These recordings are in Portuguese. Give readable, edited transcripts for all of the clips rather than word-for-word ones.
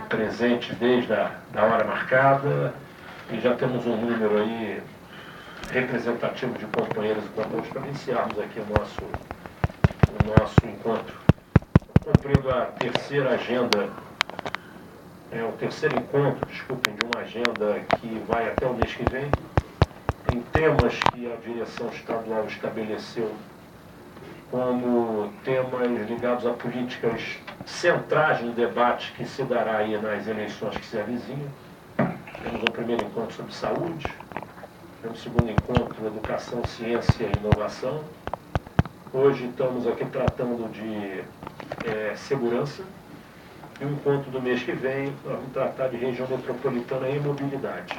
presente desde a hora marcada e já temos um número aí representativo de companheiros e companheiros para iniciarmos aqui o nosso encontro. Cumprindo a terceira agenda, o terceiro encontro, desculpem, de uma agenda que vai até o mês que vem, em temas que a direção estadual estabeleceu como temas ligados a políticas centrais no debate que se dará aí nas eleições que se avizinham. Temos um primeiro encontro sobre saúde, temos um segundo encontro educação, ciência e inovação. Hoje estamos aqui tratando de segurança, e o encontro do mês que vem nós vamos tratar de região metropolitana e mobilidade.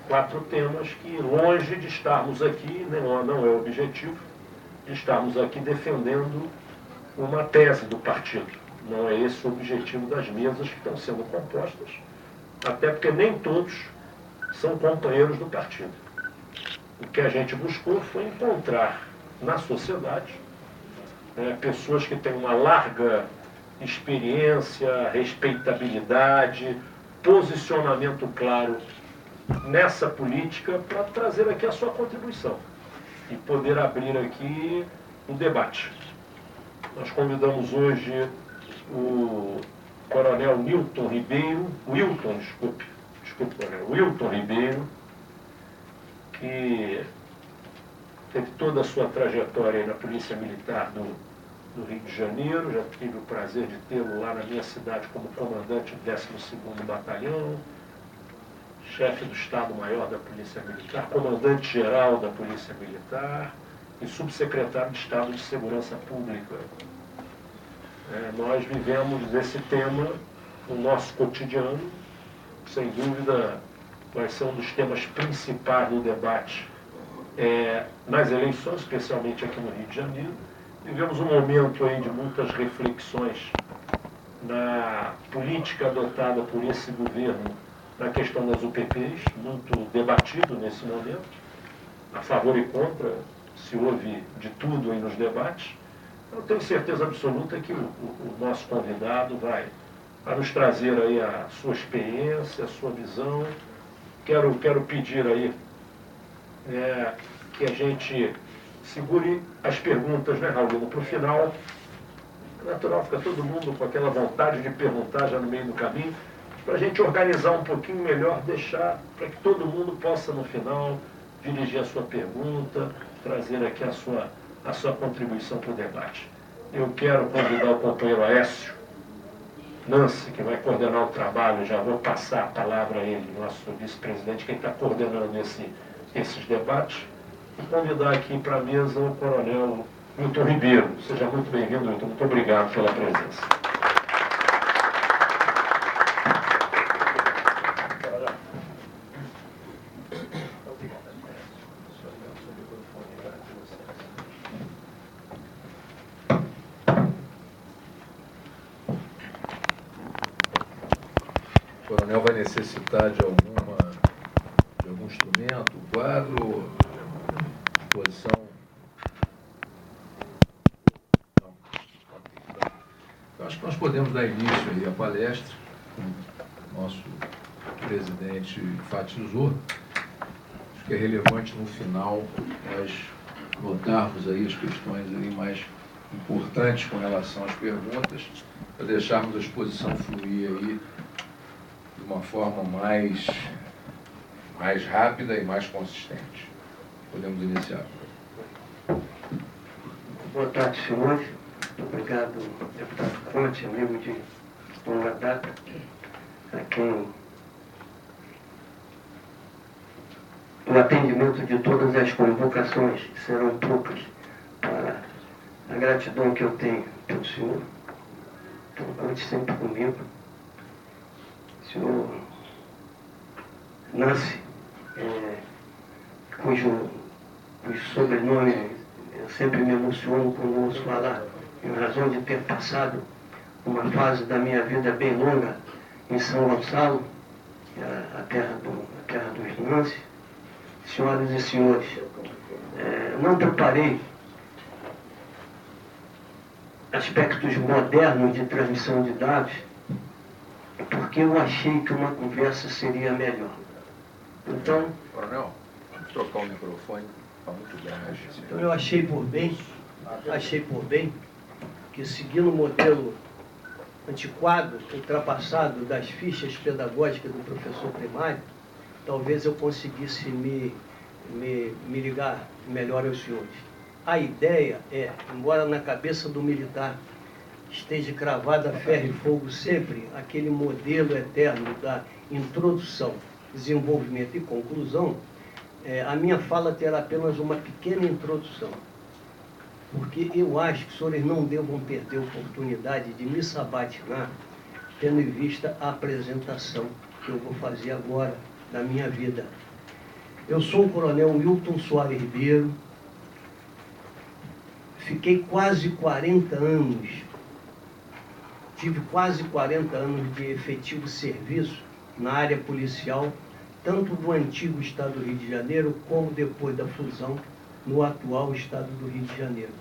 4 temas que, longe de estarmos aqui, não é o objetivo, de estarmos aqui defendendo uma tese do partido. Não é esse o objetivo das mesas que estão sendo compostas, até porque nem todos são companheiros do partido. O que a gente buscou foi encontrar na sociedade pessoas que têm uma larga experiência, respeitabilidade, posicionamento claro nessa política para trazer aqui a sua contribuição e poder abrir aqui um debate. Nós convidamos hoje o Coronel Wilton Ribeiro, que teve toda a sua trajetória na Polícia Militar do Rio de Janeiro, já tive o prazer de tê-lo lá na minha cidade como comandante do 12º Batalhão, chefe do Estado-Maior da Polícia Militar, comandante-geral da Polícia Militar e subsecretário de Estado de Segurança Pública. Nós vivemos esse tema no nosso cotidiano, sem dúvida vai ser um dos temas principais do debate nas eleições, especialmente aqui no Rio de Janeiro. Vivemos um momento aí de muitas reflexões na política adotada por esse governo na questão das UPPs, muito debatido nesse momento, a favor e contra, se houve de tudo aí nos debates. Eu tenho certeza absoluta que o nosso convidado vai nos trazer aí a sua experiência, a sua visão. Quero pedir aí que a gente segure as perguntas, né, Raulino, para o final. É natural, fica todo mundo com aquela vontade de perguntar já no meio do caminho, para a gente organizar um pouquinho melhor, deixar para que todo mundo possa, no final, dirigir a sua pergunta, trazer aqui a sua contribuição para o debate. Eu quero convidar o companheiro Aécio Nancy, que vai coordenar o trabalho, já vou passar a palavra a ele, nosso vice-presidente, que está coordenando esses debates, e convidar aqui para a mesa o Coronel Wilton Ribeiro. Seja muito bem-vindo, Wilton. Muito obrigado pela presença. O coronel vai necessitar de algum instrumento, quadro, posição. Não. Então, acho que nós podemos dar início aí à palestra, como o nosso presidente enfatizou. Acho que é relevante no final nós notarmos aí as questões aí mais importantes com relação às perguntas, para deixarmos a exposição fluir aí de uma forma mais rápida e mais consistente. Podemos iniciar. Boa tarde, senhores. Obrigado, deputado Conte, amigo de longa data, a quem o atendimento de todas as convocações serão poucas para a gratidão que eu tenho pelo senhor. Então, conte sempre comigo. O senhor Nancy, cujo sobrenome eu sempre me emociono quando ouço falar, em razão de ter passado uma fase da minha vida bem longa em São Gonçalo, a terra dos Nancy. Senhoras e senhores, não preparei aspectos modernos de transmissão de dados, porque eu achei que uma conversa seria melhor. Então, Coronel, vamos trocar o microfone, está muito grande. então eu achei por bem que, seguindo o modelo antiquado, ultrapassado das fichas pedagógicas do professor primário, talvez eu conseguisse me ligar melhor aos senhores. A ideia é, embora na cabeça do militar esteja cravada a ferro e fogo sempre, aquele modelo eterno da introdução, desenvolvimento e conclusão, a minha fala terá apenas uma pequena introdução, porque eu acho que os senhores não devam perder a oportunidade de me sabatinar, tendo em vista a apresentação que eu vou fazer agora da minha vida. Eu sou o coronel Wilton Soares Ribeiro, fiquei quase 40 anos, tive quase 40 anos de efetivo serviço na área policial, tanto do antigo Estado do Rio de Janeiro, como depois da fusão no atual Estado do Rio de Janeiro.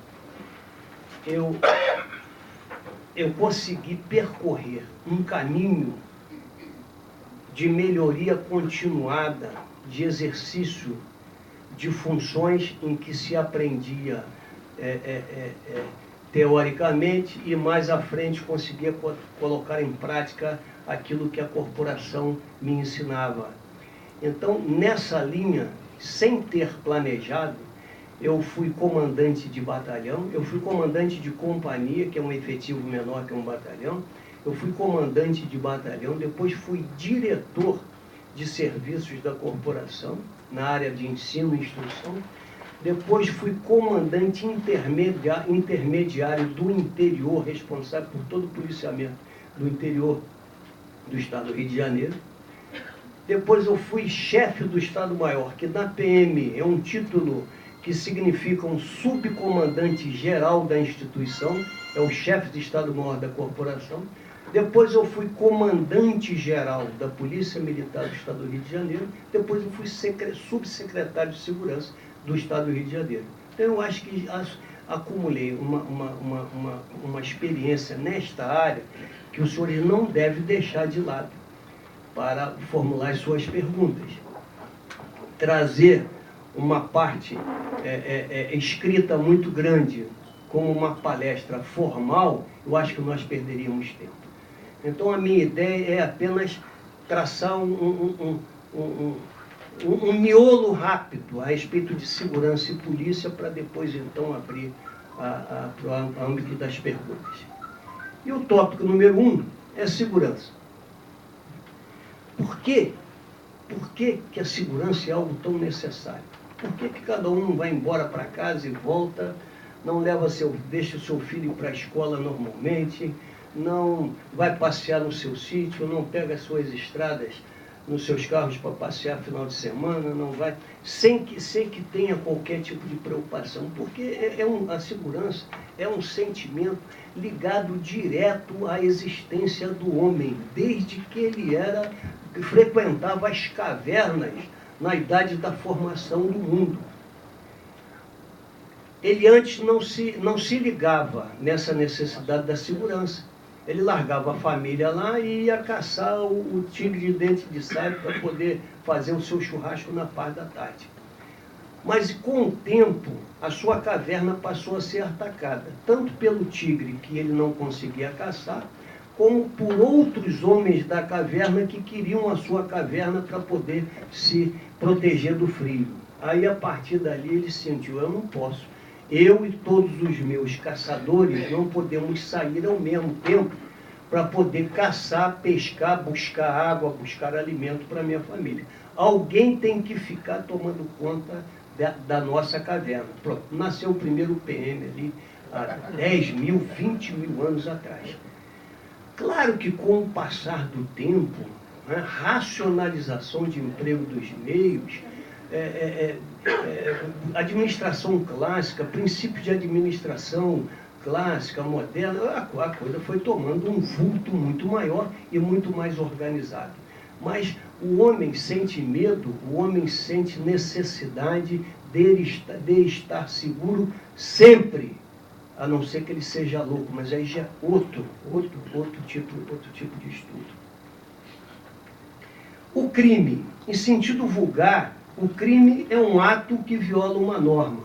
Eu consegui percorrer um caminho de melhoria continuada, de exercício de funções em que se aprendia teoricamente e mais à frente conseguia colocar em prática aquilo que a corporação me ensinava. Então, nessa linha, sem ter planejado, eu fui comandante de batalhão, eu fui comandante de companhia, que é um efetivo menor que um batalhão, eu fui comandante de batalhão, depois fui diretor de serviços da corporação, na área de ensino e instrução, depois fui comandante intermediário do interior, responsável por todo o policiamento do interior do Estado do Rio de Janeiro. Depois eu fui chefe do Estado-Maior, que na PM é um título que significa um subcomandante geral da instituição, é o chefe de Estado-Maior da corporação. Depois eu fui comandante geral da Polícia Militar do Estado do Rio de Janeiro. Depois eu fui subsecretário de Segurança do Estado do Rio de Janeiro. Então eu acho que acumulei uma experiência nesta área que os senhores não devem deixar de lado para formular as suas perguntas. Trazer uma parte escrita muito grande como uma palestra formal, eu acho que nós perderíamos tempo. Então a minha ideia é apenas traçar um miolo rápido a respeito de segurança e polícia para depois então abrir para o âmbito das perguntas. E o tópico número 1 é segurança. Por quê? Por que a segurança é algo tão necessário? Por que cada um não vai embora para casa e volta, não deixa o seu filho para a escola normalmente, não vai passear no seu sítio, não pega as suas estradas nos seus carros para passear final de semana, não vai, sem que tenha qualquer tipo de preocupação, porque a segurança é um sentimento ligado direto à existência do homem, desde que ele frequentava as cavernas na idade da formação do mundo. Ele antes não se ligava nessa necessidade da segurança. Ele largava a família lá e ia caçar o tigre de dente de sabre para poder fazer o seu churrasco na parte da tarde. Mas com o tempo, a sua caverna passou a ser atacada, tanto pelo tigre que ele não conseguia caçar, como por outros homens da caverna que queriam a sua caverna para poder se proteger do frio. Aí, a partir dali, ele sentiu, eu não posso. Eu e todos os meus caçadores não podemos sair ao mesmo tempo para poder caçar, pescar, buscar água, buscar alimento para a minha família. Alguém tem que ficar tomando conta da nossa caverna. Pronto, nasceu o primeiro PM ali há 10 mil, 20 mil anos atrás. Claro que com o passar do tempo, a racionalização de emprego dos meios, administração clássica, princípio de administração clássica, moderna, a coisa foi tomando um vulto muito maior e muito mais organizado. Mas o homem sente medo, o homem sente necessidade de estar seguro sempre, a não ser que ele seja louco, mas aí já é outro tipo de estudo. O crime, em sentido vulgar, o crime é um ato que viola uma norma.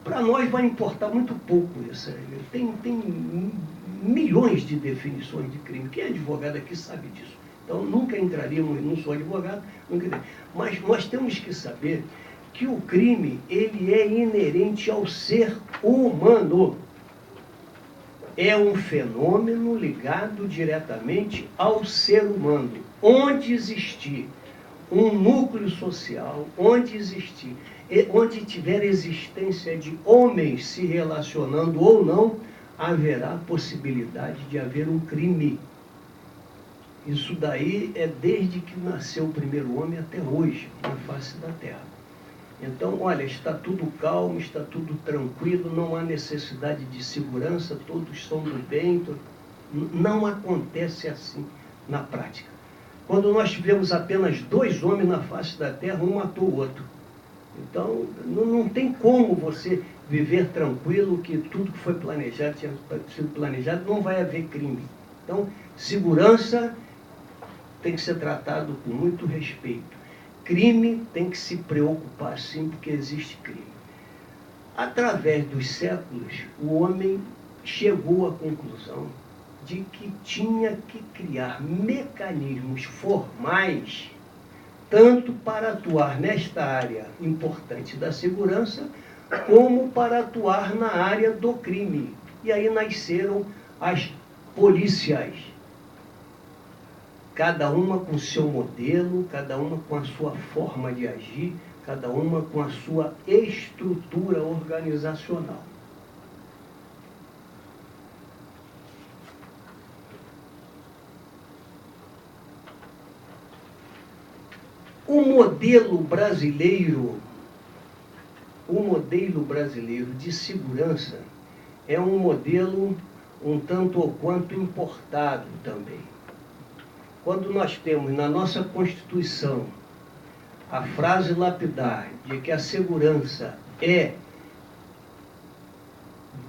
Para nós vai importar muito pouco isso. Tem milhões de definições de crime. Quem é advogado aqui sabe disso. Então, nunca entraríamos, não sou advogado, nunca. Mas nós temos que saber que o crime, ele é inerente ao ser humano. É um fenômeno ligado diretamente ao ser humano. Onde existir um núcleo social, onde tiver existência de homens se relacionando ou não, haverá possibilidade de haver um crime. Isso daí é desde que nasceu o primeiro homem até hoje, na face da Terra. Então, olha, está tudo calmo, está tudo tranquilo, não há necessidade de segurança, todos são do bem. Não acontece assim na prática. Quando nós tivemos apenas 2 homens na face da Terra, um matou o outro. Então, não tem como você viver tranquilo que tudo que foi planejado, tinha sido planejado, não vai haver crime. Então, segurança tem que ser tratado com muito respeito. Crime tem que se preocupar, sim, porque existe crime. Através dos séculos, o homem chegou à conclusão de que tinha que criar mecanismos formais, tanto para atuar nesta área importante da segurança, como para atuar na área do crime. E aí nasceram as polícias. Cada uma com seu modelo, cada uma com a sua forma de agir, cada uma com a sua estrutura organizacional. O modelo brasileiro de segurança é um modelo um tanto ou quanto importado também. Quando nós temos na nossa Constituição a frase lapidar de que a segurança é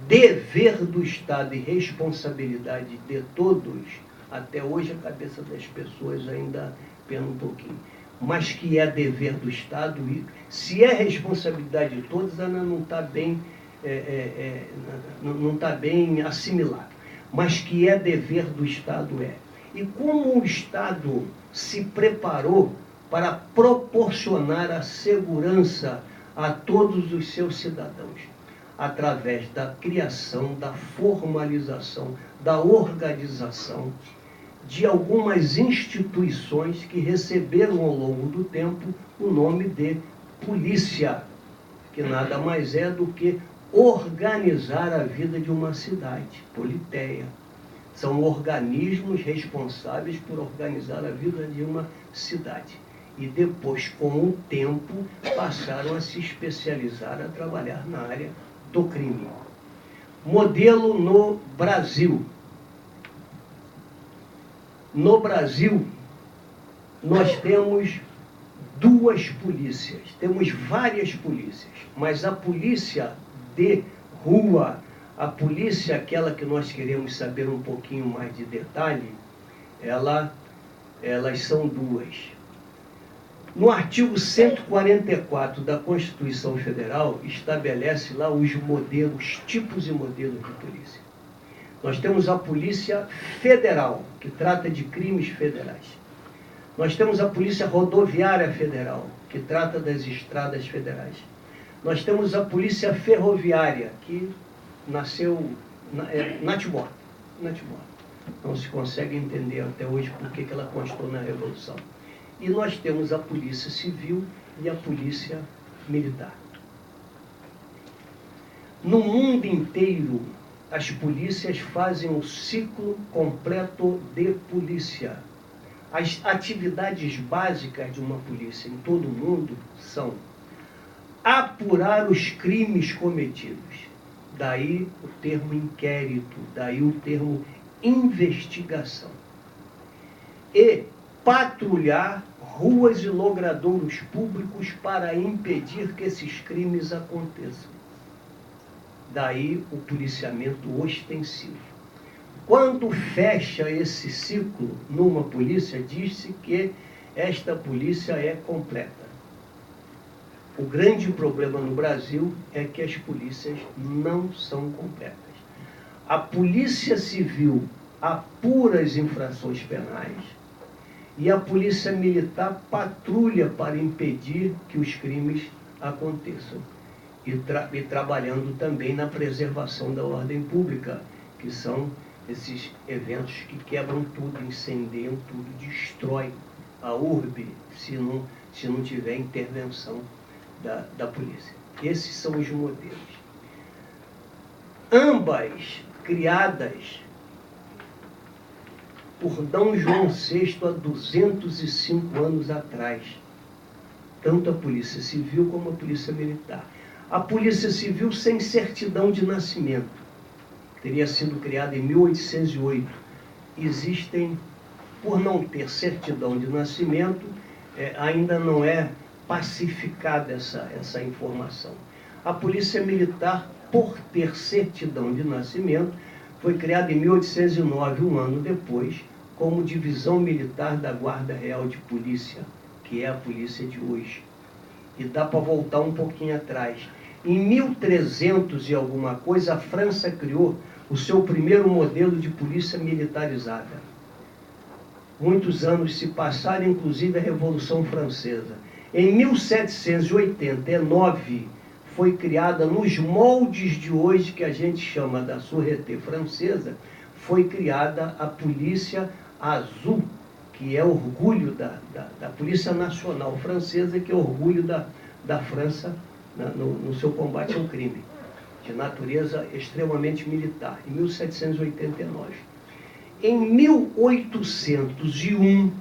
dever do Estado e responsabilidade de todos, até hoje a cabeça das pessoas ainda pena um pouquinho. Mas que é dever do Estado, e se é responsabilidade de todos, ela não está bem, não está bem assimilada. Mas que é dever do Estado é. E como o Estado se preparou para proporcionar a segurança a todos os seus cidadãos? Através da criação, da formalização, da organização de algumas instituições que receberam ao longo do tempo o nome de polícia, que nada mais é do que organizar a vida de uma cidade, politéia. São organismos responsáveis por organizar a vida de uma cidade. E depois, com o tempo, passaram a se especializar, a trabalhar na área do crime. Modelo no Brasil. No Brasil, nós temos 2 polícias, temos várias polícias, mas a polícia de rua, a polícia, aquela que nós queremos saber um pouquinho mais de detalhe, elas são 2. No artigo 144 da Constituição Federal, estabelece lá os modelos, tipos e modelos de polícia. Nós temos a Polícia Federal, que trata de crimes federais. Nós temos a Polícia Rodoviária Federal, que trata das estradas federais. Nós temos a Polícia Ferroviária, que nasceu na Timor. Não se consegue entender até hoje por que ela constou na Revolução. E nós temos a Polícia Civil e a Polícia Militar. No mundo inteiro, as polícias fazem o ciclo completo de polícia. As atividades básicas de uma polícia em todo o mundo são apurar os crimes cometidos. Daí o termo inquérito, daí o termo investigação. E patrulhar ruas e logradouros públicos para impedir que esses crimes aconteçam. Daí o policiamento ostensivo. Quando fecha esse ciclo numa polícia, diz-se que esta polícia é completa. O grande problema no Brasil é que as polícias não são completas. A Polícia Civil apura as infrações penais e a Polícia Militar patrulha para impedir que os crimes aconteçam. E trabalhando também na preservação da ordem pública, que são esses eventos que quebram tudo, incendiam tudo, destroem a urbe, se não tiver intervenção da polícia. Esses são os modelos. Ambas criadas por D. João VI há 205 anos atrás, tanto a Polícia Civil como a Polícia Militar. A Polícia Civil sem certidão de nascimento, teria sido criada em 1808. Existem, por não ter certidão de nascimento, ainda não é pacificada essa informação. A Polícia Militar, por ter certidão de nascimento, foi criada em 1809, um ano depois, como Divisão Militar da Guarda Real de Polícia, que é a polícia de hoje. E dá para voltar um pouquinho atrás. Em 1300 e alguma coisa, a França criou o seu primeiro modelo de polícia militarizada. Muitos anos se passaram, inclusive a Revolução Francesa. Em 1789, foi criada, nos moldes de hoje, que a gente chama da Sûreté francesa, foi criada a Polícia Azul, que é orgulho da Polícia Nacional Francesa, que é orgulho da França no seu combate ao crime, de natureza extremamente militar, em 1789. Em 1801,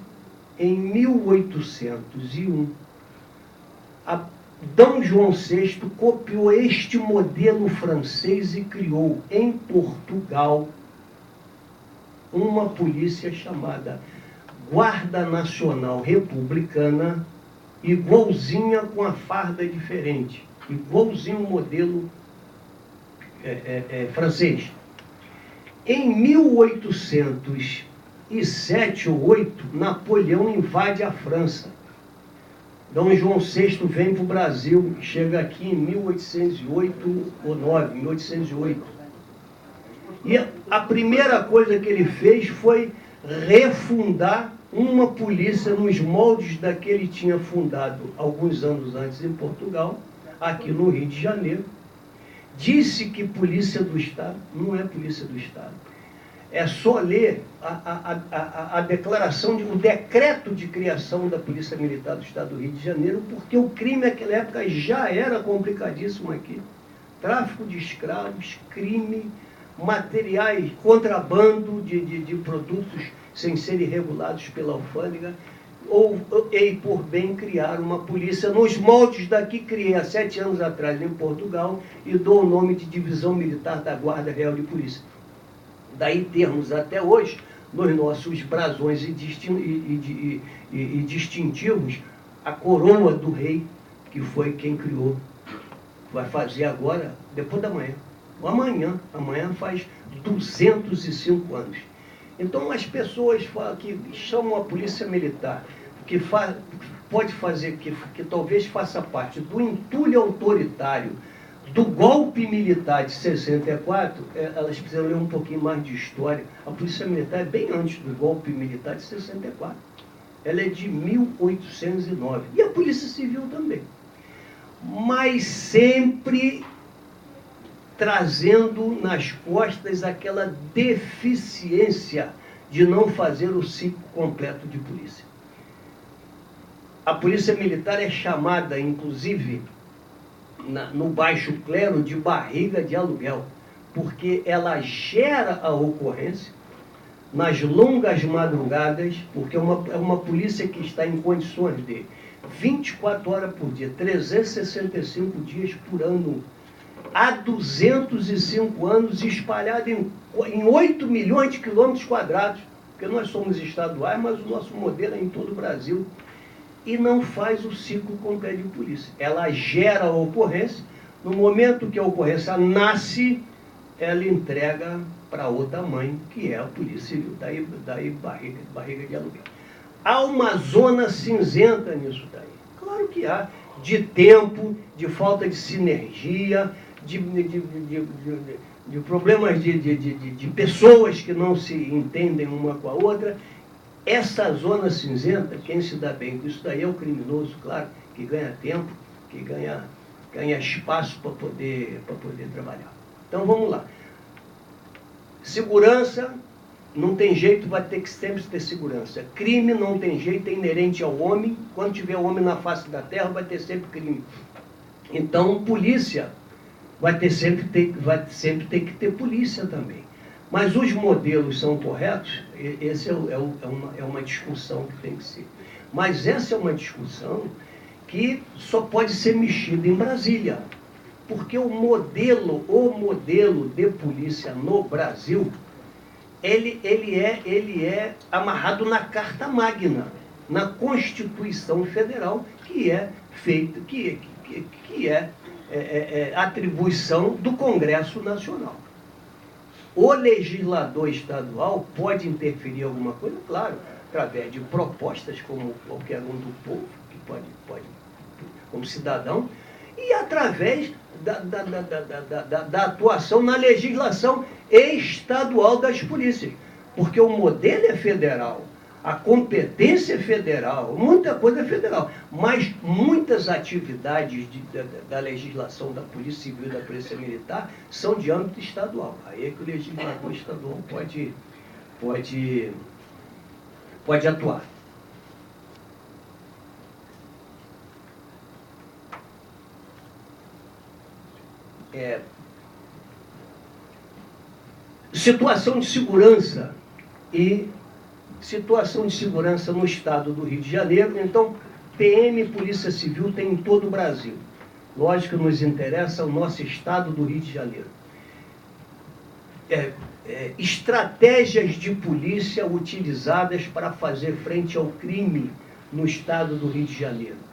D. João VI copiou este modelo francês e criou em Portugal uma polícia chamada Guarda Nacional Republicana, igualzinha, com a farda diferente, igualzinho o modelo francês. Em 1807 ou 8, Napoleão invade a França. D. João VI vem para o Brasil, chega aqui em 1808 ou 9, 1808. E a primeira coisa que ele fez foi refundar uma polícia nos moldes da que ele tinha fundado alguns anos antes em Portugal, aqui no Rio de Janeiro. Disse que polícia do Estado não é polícia do Estado. É só ler a declaração, o decreto de criação da Polícia Militar do Estado do Rio de Janeiro, porque o crime naquela época já era complicadíssimo aqui. Tráfico de escravos, crime, materiais, contrabando de produtos sem serem regulados pela alfândega, e por bem criar uma polícia nos moldes da que criei há 7 anos atrás em Portugal e dou o nome de Divisão Militar da Guarda Real de Polícia. Daí termos até hoje, nos nossos brasões e distintivos, a coroa do rei, que foi quem criou. Vai fazer agora, depois da manhã. Amanhã faz 205 anos. Então as pessoas que chamam a polícia militar, que pode fazer, que talvez faça parte do entulho autoritário do golpe militar de 64, elas precisam ler um pouquinho mais de história. A polícia militar é bem antes do golpe militar de 64. Ela é de 1809. E a polícia civil também. Mas sempre trazendo nas costas aquela deficiência de não fazer o ciclo completo de polícia. A polícia militar é chamada, inclusive, no baixo clero, de barriga de aluguel, porque ela gera a ocorrência nas longas madrugadas, porque é uma polícia que está em condições de 24 horas por dia, 365 dias por ano, há 205 anos, espalhada em 8 milhões de quilômetros quadrados, porque nós somos estaduais, mas o nosso modelo é em todo o Brasil, e não faz o ciclo completo de polícia. Ela gera a ocorrência, no momento que a ocorrência nasce, ela entrega para outra mãe, que é a Polícia Civil, daí barriga de aluguel. Há uma zona cinzenta nisso daí. Claro que há, de tempo, de falta de sinergia, de problemas de pessoas que não se entendem uma com a outra. Essa zona cinzenta, quem se dá bem com isso daí é o criminoso, claro, que ganha tempo, que ganha espaço para poder trabalhar. Então vamos lá. Segurança, não tem jeito, vai ter que sempre ter segurança. Crime não tem jeito, é inerente ao homem. Quando tiver homem na face da terra, vai ter sempre crime. Então, polícia vai sempre ter que ter polícia também. Mas os modelos são corretos? Essa é uma discussão que tem que ser. Mas essa é uma discussão que só pode ser mexida em Brasília. Porque o modelo de polícia no Brasil, ele é amarrado na Carta Magna, na Constituição Federal, que é feita, que é atribuição do Congresso Nacional. O legislador estadual pode interferir em alguma coisa, claro, através de propostas, como qualquer um do povo, que pode como cidadão, e através da atuação na legislação estadual das polícias. Porque o modelo é federal, a competência é federal, muita coisa é federal, mas muitas atividades da legislação da Polícia Civil e da Polícia Militar são de âmbito estadual. Aí é que o legislador estadual pode atuar. Situação de segurança no estado do Rio de Janeiro. Então, PM e Polícia Civil tem em todo o Brasil. Lógico que nos interessa o nosso estado do Rio de Janeiro. Estratégias de polícia utilizadas para fazer frente ao crime no estado do Rio de Janeiro.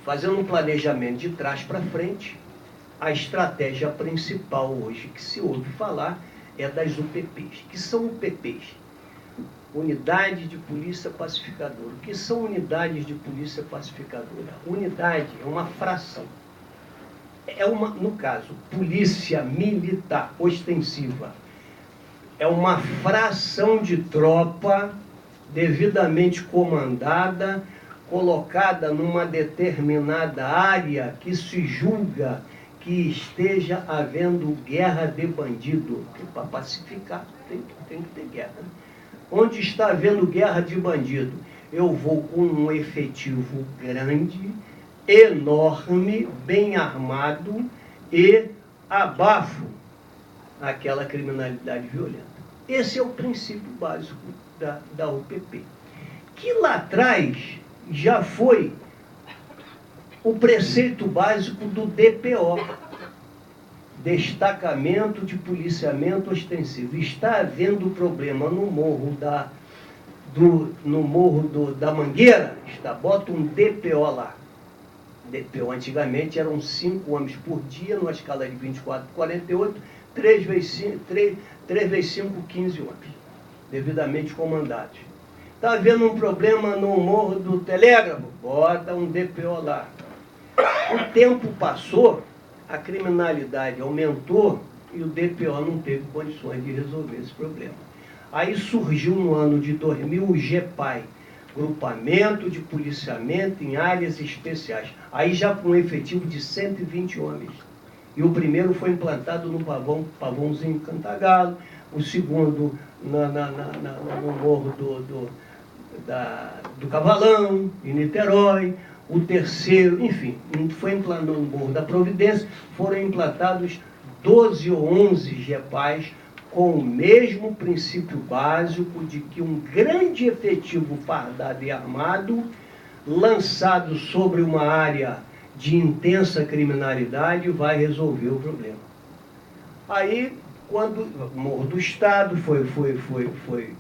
Fazendo um planejamento de trás para frente, a estratégia principal hoje que se ouve falar é das UPPs. Que são UPPs? Unidade de Polícia Pacificadora. O que são unidades de Polícia Pacificadora? Unidade é uma fração. No caso, Polícia Militar Ostensiva. É uma fração de tropa devidamente comandada, colocada numa determinada área que se julga que esteja havendo guerra de bandido. Para pacificar tem que ter guerra. Onde está havendo guerra de bandido? Eu vou com um efetivo grande, enorme, bem armado e abafo aquela criminalidade violenta. Esse é o princípio básico da UPP. Que lá atrás já foi o preceito básico do DPO, Destacamento de Policiamento Ostensivo. Está havendo problema no morro da Mangueira, bota um DPO lá. DPO antigamente eram 5 homens por dia, numa escala de 24 por 48, 3 vezes 5, 15 homens, devidamente comandados. Está havendo um problema no Morro do Telégrafo? Bota um DPO lá. O tempo passou, a criminalidade aumentou e o DPO não teve condições de resolver esse problema. Aí surgiu no ano de 2000 o GEPAI, Grupamento de Policiamento em Áreas Especiais. Aí já com um efetivo de 120 homens. E o primeiro foi implantado no Pavãozinho Cantagalo, o segundo no Morro do Cavalão, em Niterói, o terceiro, enfim, foi implantado no Morro da Providência, foram implantados 12 ou 11 GEPAIs com o mesmo princípio básico de que um grande efetivo fardado e armado, lançado sobre uma área de intensa criminalidade, vai resolver o problema. Aí, quando Morro do Estado,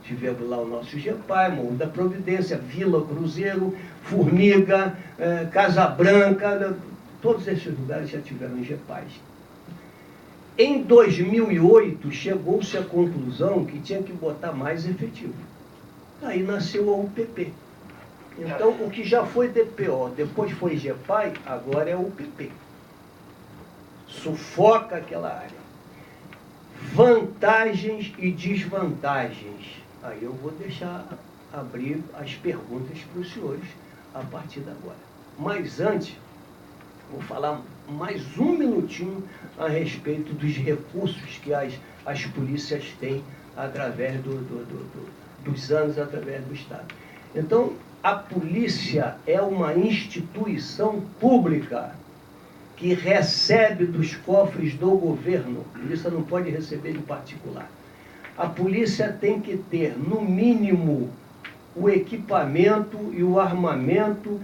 tivemos lá o nosso GEPAI, Morro da Providência, Vila Cruzeiro, Formiga, Casa Branca, todos esses lugares já tiveram GEPAIs. Em 2008, chegou-se à conclusão que tinha que botar mais efetivo. Aí nasceu a UPP. Então, o que já foi DPO, depois foi GEPAI, agora é UPP. Sufoca aquela área. Vantagens e desvantagens. Aí eu vou deixar abrir as perguntas para os senhores a partir de agora. Mas antes, vou falar mais um minutinho a respeito dos recursos que as polícias têm através dos anos, através do Estado. Então, a polícia é uma instituição pública que recebe dos cofres do governo. A polícia não pode receber em particular. A polícia tem que ter, no mínimo, o equipamento e o armamento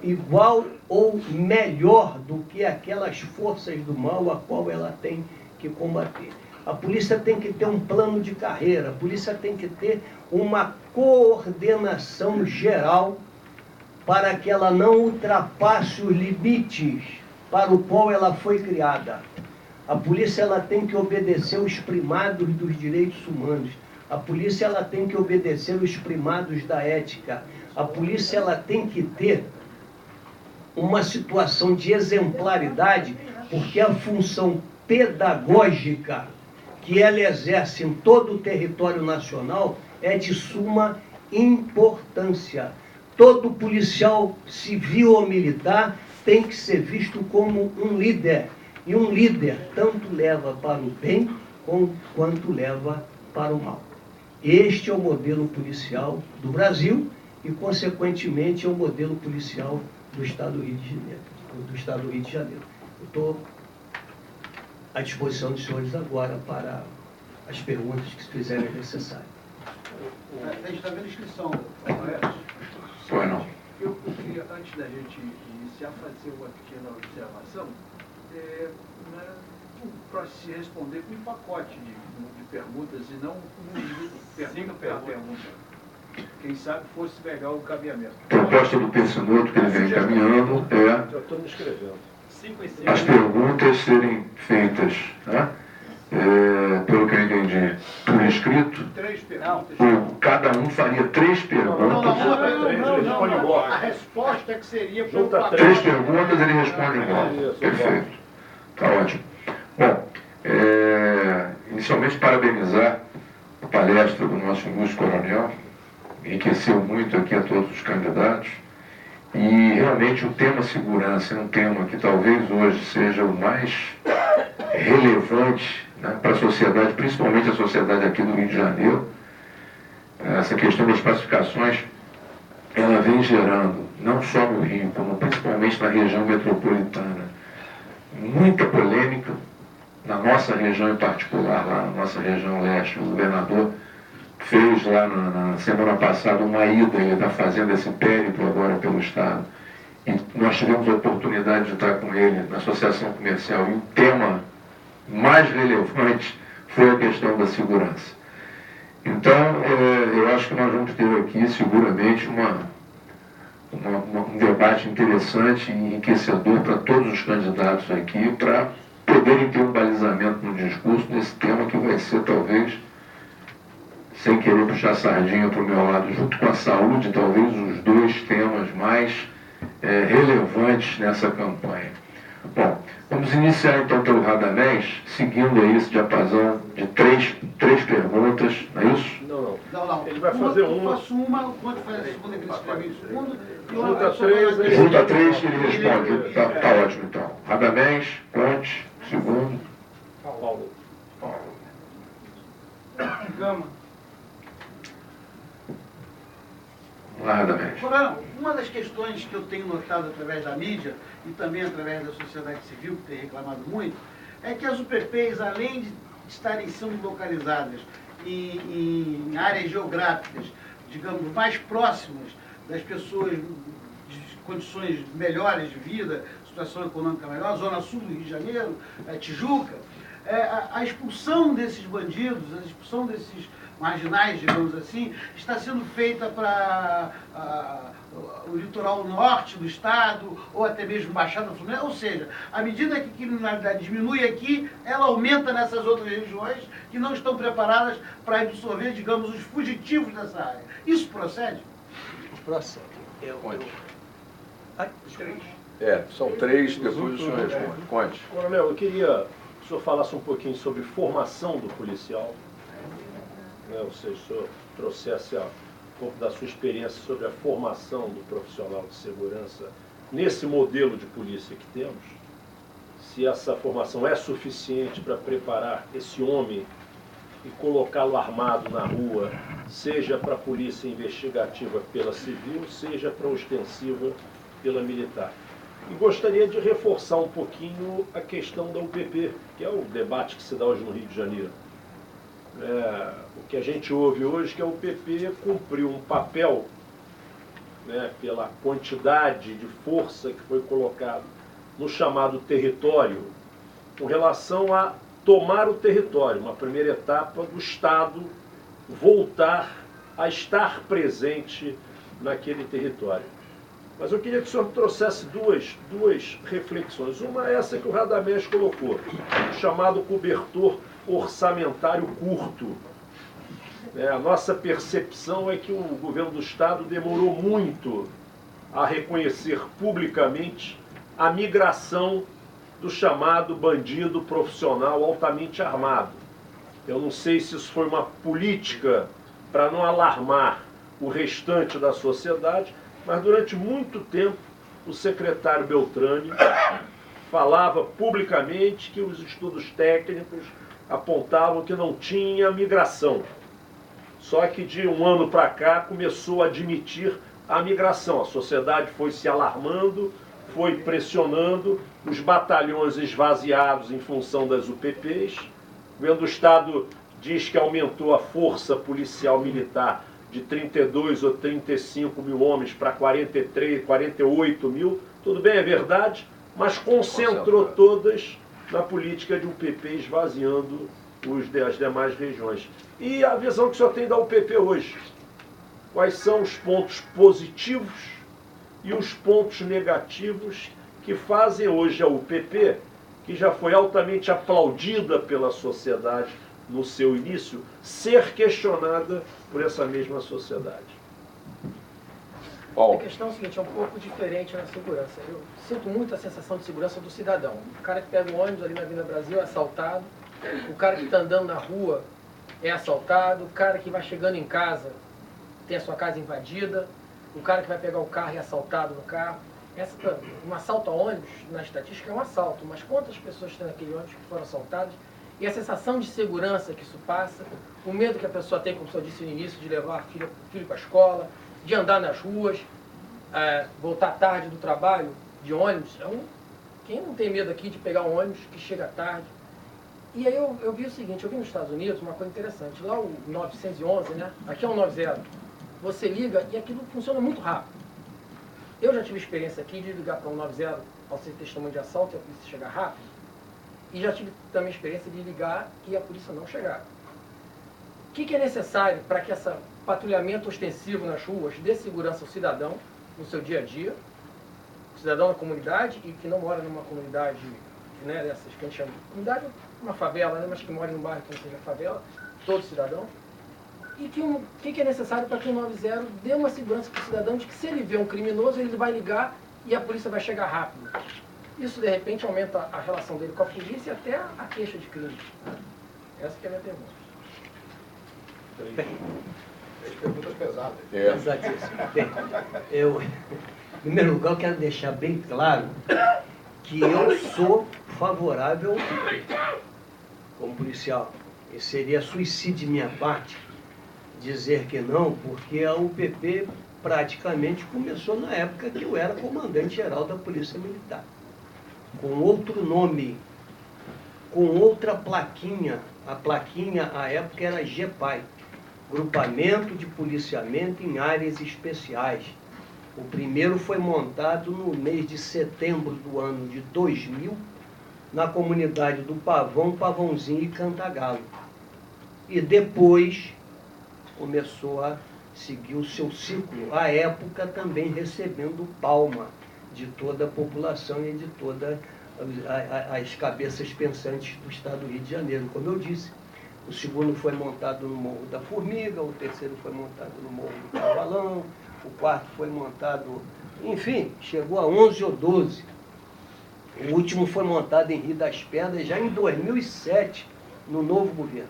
igual ou melhor do que aquelas forças do mal a qual ela tem que combater. A polícia tem que ter um plano de carreira, a polícia tem que ter uma coordenação geral para que ela não ultrapasse os limites para o qual ela foi criada. A polícia ela tem que obedecer os primados dos direitos humanos. A polícia ela tem que obedecer os primados da ética. A polícia ela tem que ter uma situação de exemplaridade, porque a função pedagógica que ela exerce em todo o território nacional é de suma importância. Todo policial civil ou militar tem que ser visto como um líder. E um líder tanto leva para o bem quanto leva para o mal. Este é o modelo policial do Brasil e, consequentemente, é o modelo policial do Estado do Rio de Janeiro. Eu estou à disposição dos senhores agora para as perguntas que se fizerem necessárias. A gente está vendo a inscrição. Foi não. Eu queria, antes da gente iniciar, fazer uma pequena observação para se responder com um pacote de perguntas e não pergunta por pergunta. Quem sabe fosse pegar o cabeamento. A proposta do Pensamento que ele vem encaminhando é Já estou me inscrevendo. as perguntas serem feitas, né? Pelo que eu entendi, por escrito. 3 perguntas. Cada um faria 3 perguntas. Não. A resposta é que seria pelo pacote. 3 perguntas, ele responde igual. Perfeito. Está ótimo. Bom, inicialmente parabenizar a palestra do nosso ilustre coronel, enriqueceu muito aqui a todos os candidatos, e realmente o tema segurança é um tema que talvez hoje seja o mais relevante, né, para a sociedade, principalmente a sociedade aqui do Rio de Janeiro. Essa questão das pacificações, ela vem gerando, não só no Rio, como principalmente na região metropolitana, muita polêmica, na nossa região em particular, lá na nossa região leste. O governador fez lá na semana passada uma ida, ele está fazendo esse périplo agora pelo Estado, e nós tivemos a oportunidade de estar com ele na associação comercial, e o tema mais relevante foi a questão da segurança. Então, eu acho que nós vamos ter aqui seguramente um debate interessante e enriquecedor para todos os candidatos aqui, para poderem ter um balizamento no discurso nesse tema que vai ser, talvez, sem querer puxar sardinha para o meu lado, junto com a saúde, talvez os 2 temas mais relevantes nessa campanha. Bom, vamos iniciar então pelo Radamés, seguindo aí esse diapasão de 3 perguntas, não é isso? Não. Ele vai fazer uma. Eu faço uma, quando faz a segunda, ele escreve o segundo. Junta 3, Junta 3 e ele responde. Tá ótimo então. Radamés, Conte, segundo. Paulo. Gama. Vamos lá, Radamés. Coronel, uma das questões que eu tenho notado através da mídia e também através da sociedade civil, que tem reclamado muito, é que as UPPs, além de estarem sendo localizadas em áreas geográficas, digamos, mais próximas das pessoas de condições melhores de vida, situação econômica melhor, Zona Sul do Rio de Janeiro, Tijuca, a expulsão desses bandidos, a expulsão desses marginais, digamos assim, está sendo feita para o litoral norte do estado, ou até mesmo Baixada Fluminense, ou seja, à medida que a criminalidade diminui aqui, ela aumenta nessas outras regiões que não estão preparadas para absorver, digamos, os fugitivos dessa área. Isso procede? Procede. São três, depois o senhor responde. Conte. Coronel, eu queria que o senhor falasse um pouquinho sobre formação do policial, né? Ou seja, o senhor trouxesse um pouco da sua experiência sobre a formação do profissional de segurança nesse modelo de polícia que temos, se essa formação é suficiente para preparar esse homem e colocá-lo armado na rua, seja para a polícia investigativa pela civil, seja para a ostensiva pela militar. E gostaria de reforçar um pouquinho a questão da UPP, que é o debate que se dá hoje no Rio de Janeiro. O que a gente ouve hoje é que a UPP cumpriu um papel, né, pela quantidade de força que foi colocado no chamado território, com relação a tomar o território, uma primeira etapa do Estado voltar a estar presente naquele território. Mas eu queria que o senhor trouxesse duas reflexões. Uma é essa que o Radamés colocou, o chamado cobertor orçamentário curto. A nossa percepção é que o governo do Estado demorou muito a reconhecer publicamente a migração do chamado bandido profissional altamente armado. Eu não sei se isso foi uma política para não alarmar o restante da sociedade, mas durante muito tempo o secretário Beltrame falava publicamente que os estudos técnicos apontavam que não tinha migração. Só que de um ano para cá começou a admitir a migração. A sociedade foi se alarmando, foi pressionando, os batalhões esvaziados em função das UPPs. O governo do Estado diz que aumentou a força policial militar de 32 ou 35 mil homens para 43, 48 mil. Tudo bem, é verdade, mas concentrou todas na política de UPP, esvaziando as demais regiões. E a visão que o senhor tem da UPP hoje? Quais são os pontos positivos e os pontos negativos que fazem hoje a UPP, que já foi altamente aplaudida pela sociedade no seu início, ser questionada por essa mesma sociedade? A questão é o seguinte, é um pouco diferente na segurança. Eu sinto muito a sensação de segurança do cidadão. O cara que pega um ônibus ali na Avenida Brasil é assaltado, o cara que está andando na rua é assaltado, o cara que vai chegando em casa tem a sua casa invadida, o cara que vai pegar o carro é assaltado no carro. Um assalto a ônibus, na estatística, é um assalto, mas quantas pessoas tem naquele ônibus que foram assaltadas? E a sensação de segurança que isso passa, o medo que a pessoa tem, como o senhor disse no início, de levar o filho para a escola, de andar nas ruas, voltar tarde do trabalho, de ônibus. Quem não tem medo aqui de pegar um ônibus que chega tarde? E aí eu vi o seguinte, eu vi nos Estados Unidos uma coisa interessante. Lá o 911, né? Aqui é um 90. Você liga e aquilo funciona muito rápido. Eu já tive experiência aqui de ligar para um 90 ao ser testemunho de assalto e a polícia chegar rápido. E já tive também experiência de ligar e a polícia não chegar. O que é necessário para que esse patrulhamento ostensivo nas ruas dê segurança ao cidadão no seu dia a dia, o cidadão da comunidade e que não mora numa comunidade, né, dessas que a gente chama de comunidade, uma favela, né, mas que mora em um bairro que não seja favela, todo cidadão. E que é necessário para que o 90 dê uma segurança para o cidadão de que se ele vê um criminoso, ele vai ligar e a polícia vai chegar rápido. Isso, de repente, aumenta a relação dele com a polícia e até a queixa de crime. Essa que é a minha pergunta. Perguntas pesadas. Pesadíssimo. Bem, em primeiro lugar, eu quero deixar bem claro que eu sou favorável como policial. E seria suicídio de minha parte dizer que não, porque a UPP praticamente começou na época que eu era comandante-geral da Polícia Militar. Com outro nome, com outra plaquinha. A plaquinha, à época, era GPAI, Grupamento de Policiamento em Áreas Especiais. O primeiro foi montado no mês de setembro do ano de 2000, na comunidade do Pavão, Pavãozinho e Cantagalo. E depois começou a seguir o seu ciclo, à época também recebendo palma de toda a população e de todas as cabeças pensantes do estado do Rio de Janeiro. Como eu disse, o segundo foi montado no Morro da Formiga, o terceiro foi montado no Morro do Cavalão, o quarto foi montado, enfim, chegou a 11 ou 12. O último foi montado em Rio das Pedras já em 2007, no novo governo.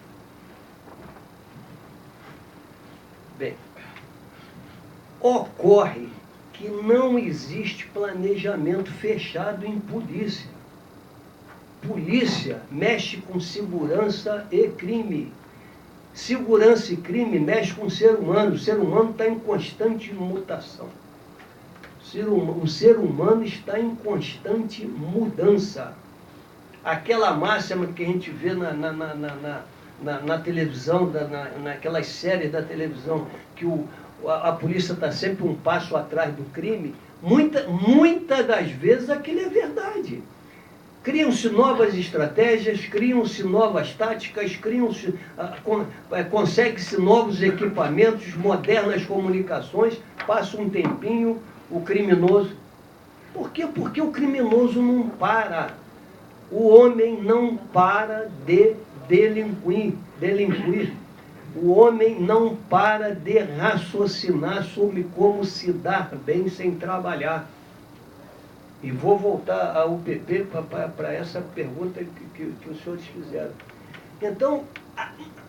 Bem, ocorre que não existe planejamento fechado em polícia. Polícia mexe com segurança e crime. Segurança e crime mexe com o ser humano. O ser humano está em constante mutação. O ser humano está em constante mudança. Aquela máxima que a gente vê na televisão, naquelas séries da televisão, que a polícia está sempre um passo atrás do crime, muitas das vezes aquilo é verdade. Criam-se novas estratégias, criam-se novas táticas, consegue-se novos equipamentos, modernas comunicações, passa um tempinho, o criminoso... Por quê? Porque o criminoso não para. O homem não para de delinquir. O homem não para de raciocinar sobre como se dar bem sem trabalhar. E vou voltar ao PP para essa pergunta que os senhores fizeram. Então,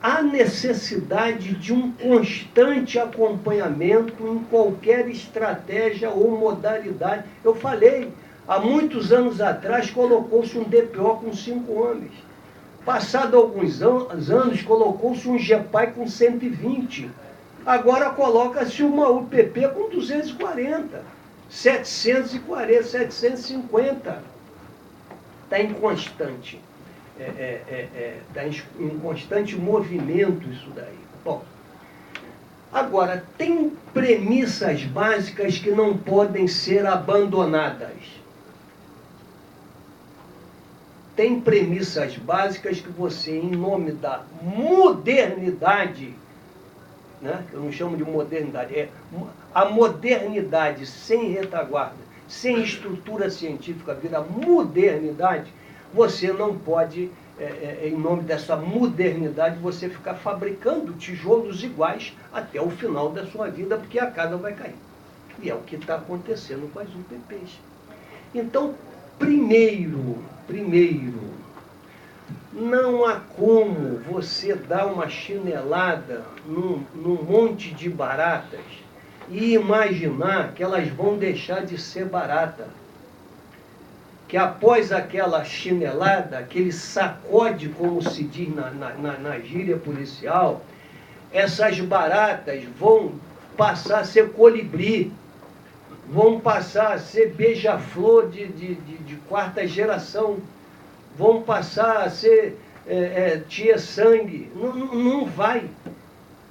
há necessidade de um constante acompanhamento em qualquer estratégia ou modalidade. Eu falei, há muitos anos atrás colocou-se um DPO com 5 homens. Passado alguns anos, colocou-se um GEPAI com 120. Agora coloca-se uma UPP com 240, 740, 750. Está em constante. Está em constante movimento isso daí. Bom, agora, tem premissas básicas que não podem ser abandonadas. Tem premissas básicas que você, em nome da modernidade, né, que eu não chamo de modernidade, a modernidade sem retaguarda, sem estrutura científica, vira modernidade, você não pode, em nome dessa modernidade, você ficar fabricando tijolos iguais até o final da sua vida, porque a casa vai cair. E é o que está acontecendo com as UPPs. Então, primeiro, não há como você dar uma chinelada num monte de baratas e imaginar que elas vão deixar de ser barata. Que após aquela chinelada, aquele sacode, como se diz na gíria policial, essas baratas vão passar a ser colibri, vão passar a ser beija-flor de quarta geração, vão passar a ser tia-sangue. Não vai.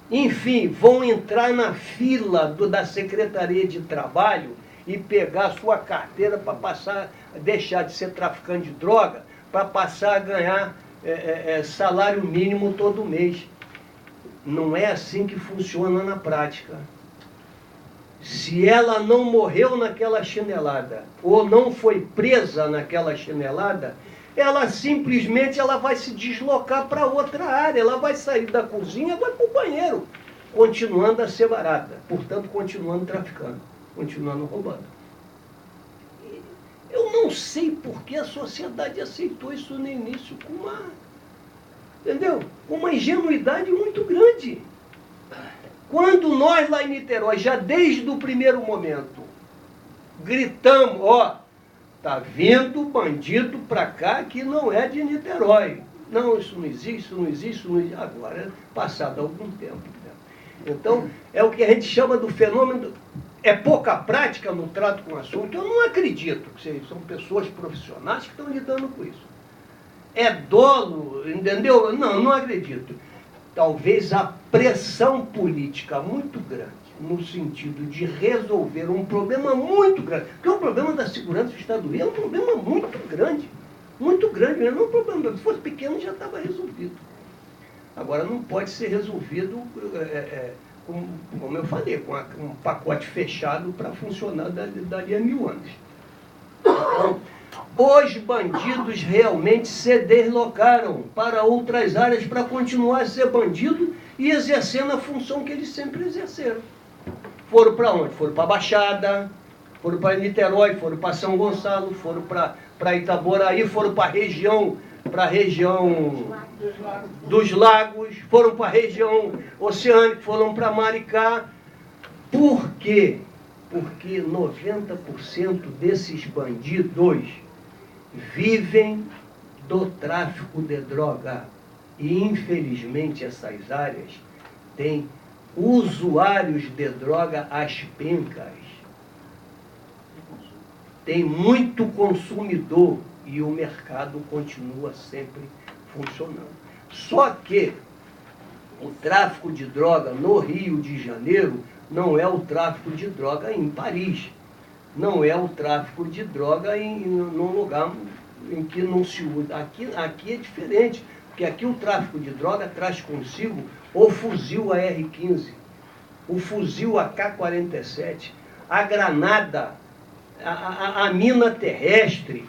Enfim, vão entrar na fila da Secretaria de Trabalho e pegar a sua carteira para passar, deixar de ser traficante de droga, para passar a ganhar salário mínimo todo mês. Não é assim que funciona na prática. Se ela não morreu naquela chinelada, ou não foi presa naquela chinelada, ela simplesmente vai se deslocar para outra área, ela vai sair da cozinha e vai para o banheiro, continuando a ser barata, portanto, continuando traficando, continuando roubando. Eu não sei por que a sociedade aceitou isso no início com uma ingenuidade muito grande. Quando nós lá em Niterói, já desde o primeiro momento, gritamos, tá vindo bandido para cá que não é de Niterói. Não, isso não existe, isso não existe, isso não existe. Agora, passado algum tempo. Né? Então, é o que a gente chama do fenômeno... É pouca prática no trato com o assunto? Eu não acredito que são pessoas profissionais que estão lidando com isso. É dolo, entendeu? Não acredito. Talvez a pressão política muito grande, no sentido de resolver um problema muito grande, porque o problema da segurança do Estado do Rio é um problema muito grande. muito grande mesmo, não é um problema. Se fosse pequeno já estava resolvido. Agora não pode ser resolvido, como eu falei, com um pacote fechado para funcionar dali a 1000 anos. Então, os bandidos realmente se deslocaram para outras áreas para continuar a ser bandido e exercendo a função que eles sempre exerceram. Foram para onde? Foram para a Baixada, foram para Niterói, foram para São Gonçalo, foram para Itaboraí, foram para a região dos lagos, foram para a região oceânica, foram para Maricá. Por quê? Porque 90% desses bandidos vivem do tráfico de droga. E, infelizmente, essas áreas têm usuários de droga às pencas. Tem muito consumidor e o mercado continua sempre funcionando. Só que o tráfico de droga no Rio de Janeiro não é o tráfico de droga em Paris. Não é o tráfico de droga num lugar em que não se usa. Aqui é diferente, porque aqui o tráfico de droga traz consigo o fuzil AR-15, o fuzil AK-47, a granada, a mina terrestre,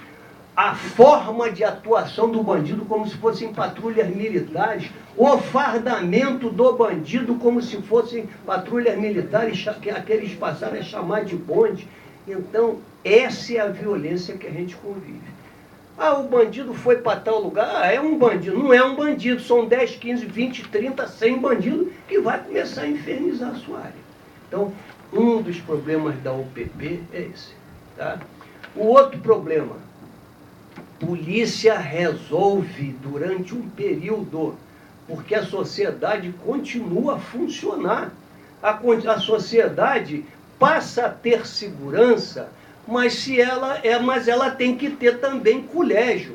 a forma de atuação do bandido como se fossem patrulhas militares, o fardamento do bandido como se fossem patrulhas militares, que aqueles passaram a chamar de bonde. Então, essa é a violência que a gente convive. Ah, o bandido foi para tal lugar. Ah, é um bandido. Não é um bandido. São 10, 15, 20, 30, 100 bandidos que vai começar a infernizar a sua área. Então, um dos problemas da UPP é esse. Tá? O outro problema, polícia resolve durante um período, porque a sociedade continua a funcionar. A sociedade passa a ter segurança, mas ela tem que ter também colégio,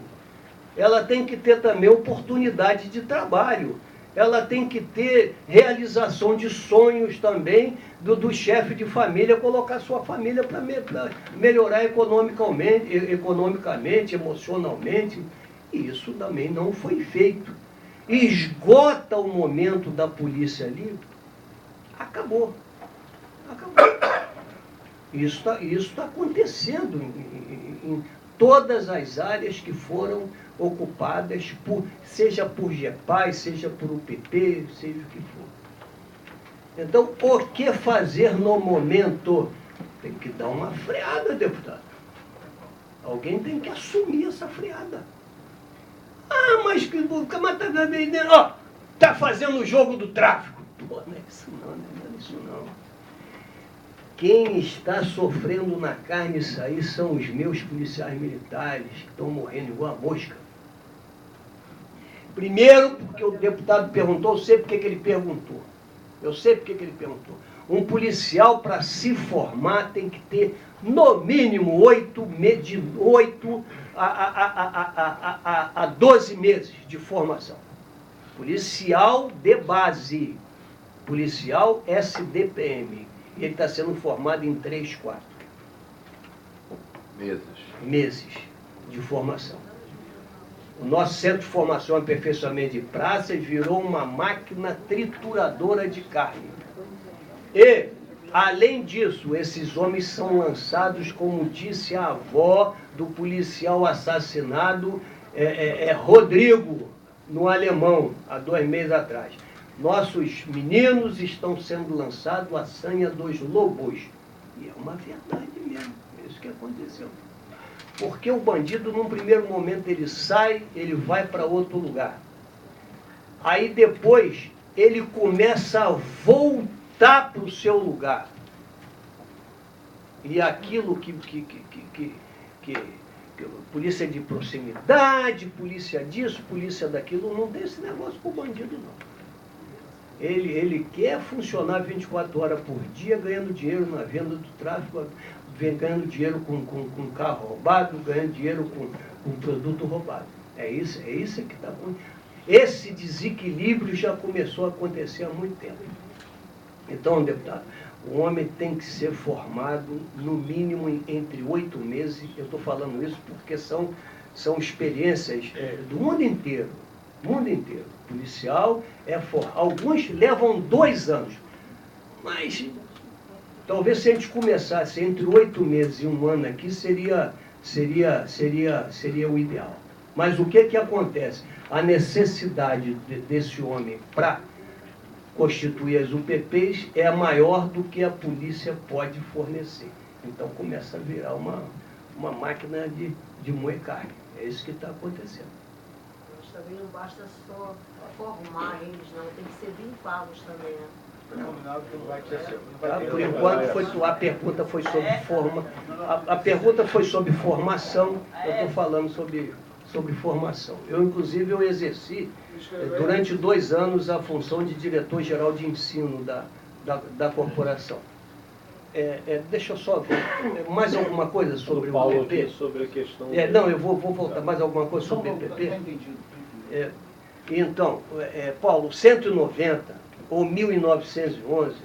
ela tem que ter também oportunidade de trabalho, ela tem que ter realização de sonhos também do chefe de família, colocar sua família para melhorar economicamente, emocionalmente. E isso também não foi feito. Esgota o momento da polícia ali, acabou. Isso está acontecendo em todas as áreas que foram ocupadas, seja por GEPAS, seja por UPP, seja o que for. Então, o que fazer no momento? Tem que dar uma freada, deputado. Alguém tem que assumir essa freada. Ah, mas que o camarada está vendendo, ó, está fazendo o jogo do tráfico. Pô, não é isso não, não é isso não. Quem está sofrendo na carne isso aí são os meus policiais militares, que estão morrendo igual a mosca. Primeiro, porque o deputado perguntou, eu sei porque que ele perguntou. Eu sei porque que ele perguntou. Um policial, para se formar, tem que ter, no mínimo, 8 a 12 meses de formação. Policial de base. Policial SDPM. Ele está sendo formado em 3, 4 meses de formação. O nosso centro de formação e aperfeiçoamento de praças virou uma máquina trituradora de carne. E, além disso, esses homens são lançados, como disse a avó do policial assassinado, Rodrigo, no Alemão, há 2 meses atrás. Nossos meninos estão sendo lançados à sanha dos lobos. E é uma verdade mesmo, é isso que aconteceu. Porque o bandido, num primeiro momento, ele sai, ele vai para outro lugar. Aí depois, ele começa a voltar para o seu lugar. E aquilo que polícia de proximidade, polícia disso, polícia daquilo, não tem esse negócio para o bandido, não. Ele quer funcionar 24 horas por dia, ganhando dinheiro na venda do tráfico, ganhando dinheiro com carro roubado, ganhando dinheiro com produto roubado. É isso que está acontecendo. Esse desequilíbrio já começou a acontecer há muito tempo. Então, deputado, o homem tem que ser formado no mínimo entre 8 meses. Eu estou falando isso porque são são experiências do mundo inteiro. Mundo inteiro. Policial alguns levam 2 anos. Mas talvez se a gente começasse entre 8 meses e 1 ano aqui, seria o ideal. Mas o que acontece? A necessidade desse homem para constituir as UPPs é maior do que a polícia pode fornecer. Então começa a virar uma máquina de moer carne. É isso que está acontecendo. Mas também não basta só formar eles, não. Tem que ser bem pagos também, né? Por enquanto, a pergunta foi sobre a pergunta foi sobre formação. Eu estou falando sobre formação. Inclusive, eu exerci durante 2 anos a função de diretor-geral de ensino da corporação. Deixa eu só mais alguma coisa sobre o PP? Sobre a questão... Não, eu vou voltar mais alguma coisa sobre o PP. Então, Paulo, 190, ou 1911,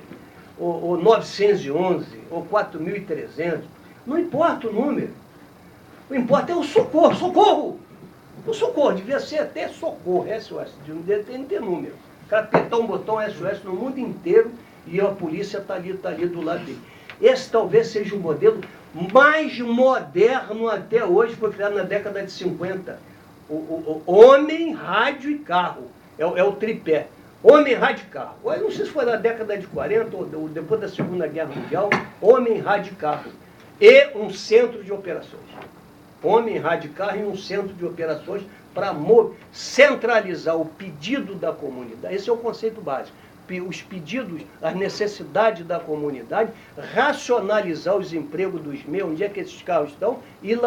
ou 911, ou 4.300, não importa o número. O que importa é o socorro. Socorro! O socorro devia ser até socorro, SOS, não deve ter número. O cara apertar um botão SOS no mundo inteiro e a polícia está ali do lado dele. Esse talvez seja o modelo mais moderno até hoje, foi criado na década de 50. O homem, rádio e carro. É o tripé. Homem, rádio e carro. Eu não sei se foi na década de 40 ou depois da Segunda Guerra Mundial. Homem, rádio e carro. E um centro de operações. Homem, rádio e carro e um centro de operações para centralizar o pedido da comunidade. Esse é o conceito básico. Os pedidos, as necessidades da comunidade, racionalizar os empregos dos meios, onde é que esses carros estão, e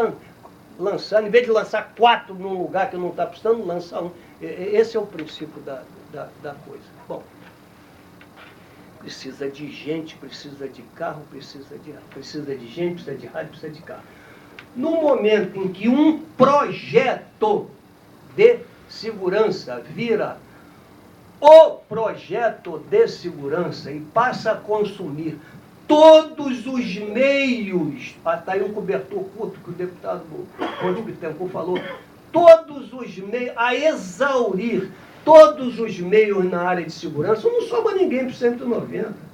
lançar, em vez de lançar 4 num lugar que não está precisando, lançar 1. Esse é o princípio da coisa. Bom, precisa de gente, precisa de carro, precisa de gente, precisa de rádio, precisa de carro. No momento em que um projeto de segurança vira o projeto de segurança e passa a consumir todos os meios, está aí um cobertor curto que o deputado Ponte Bittencourt falou, todos os meios, a exaurir todos os meios na área de segurança, não sobra ninguém para 190.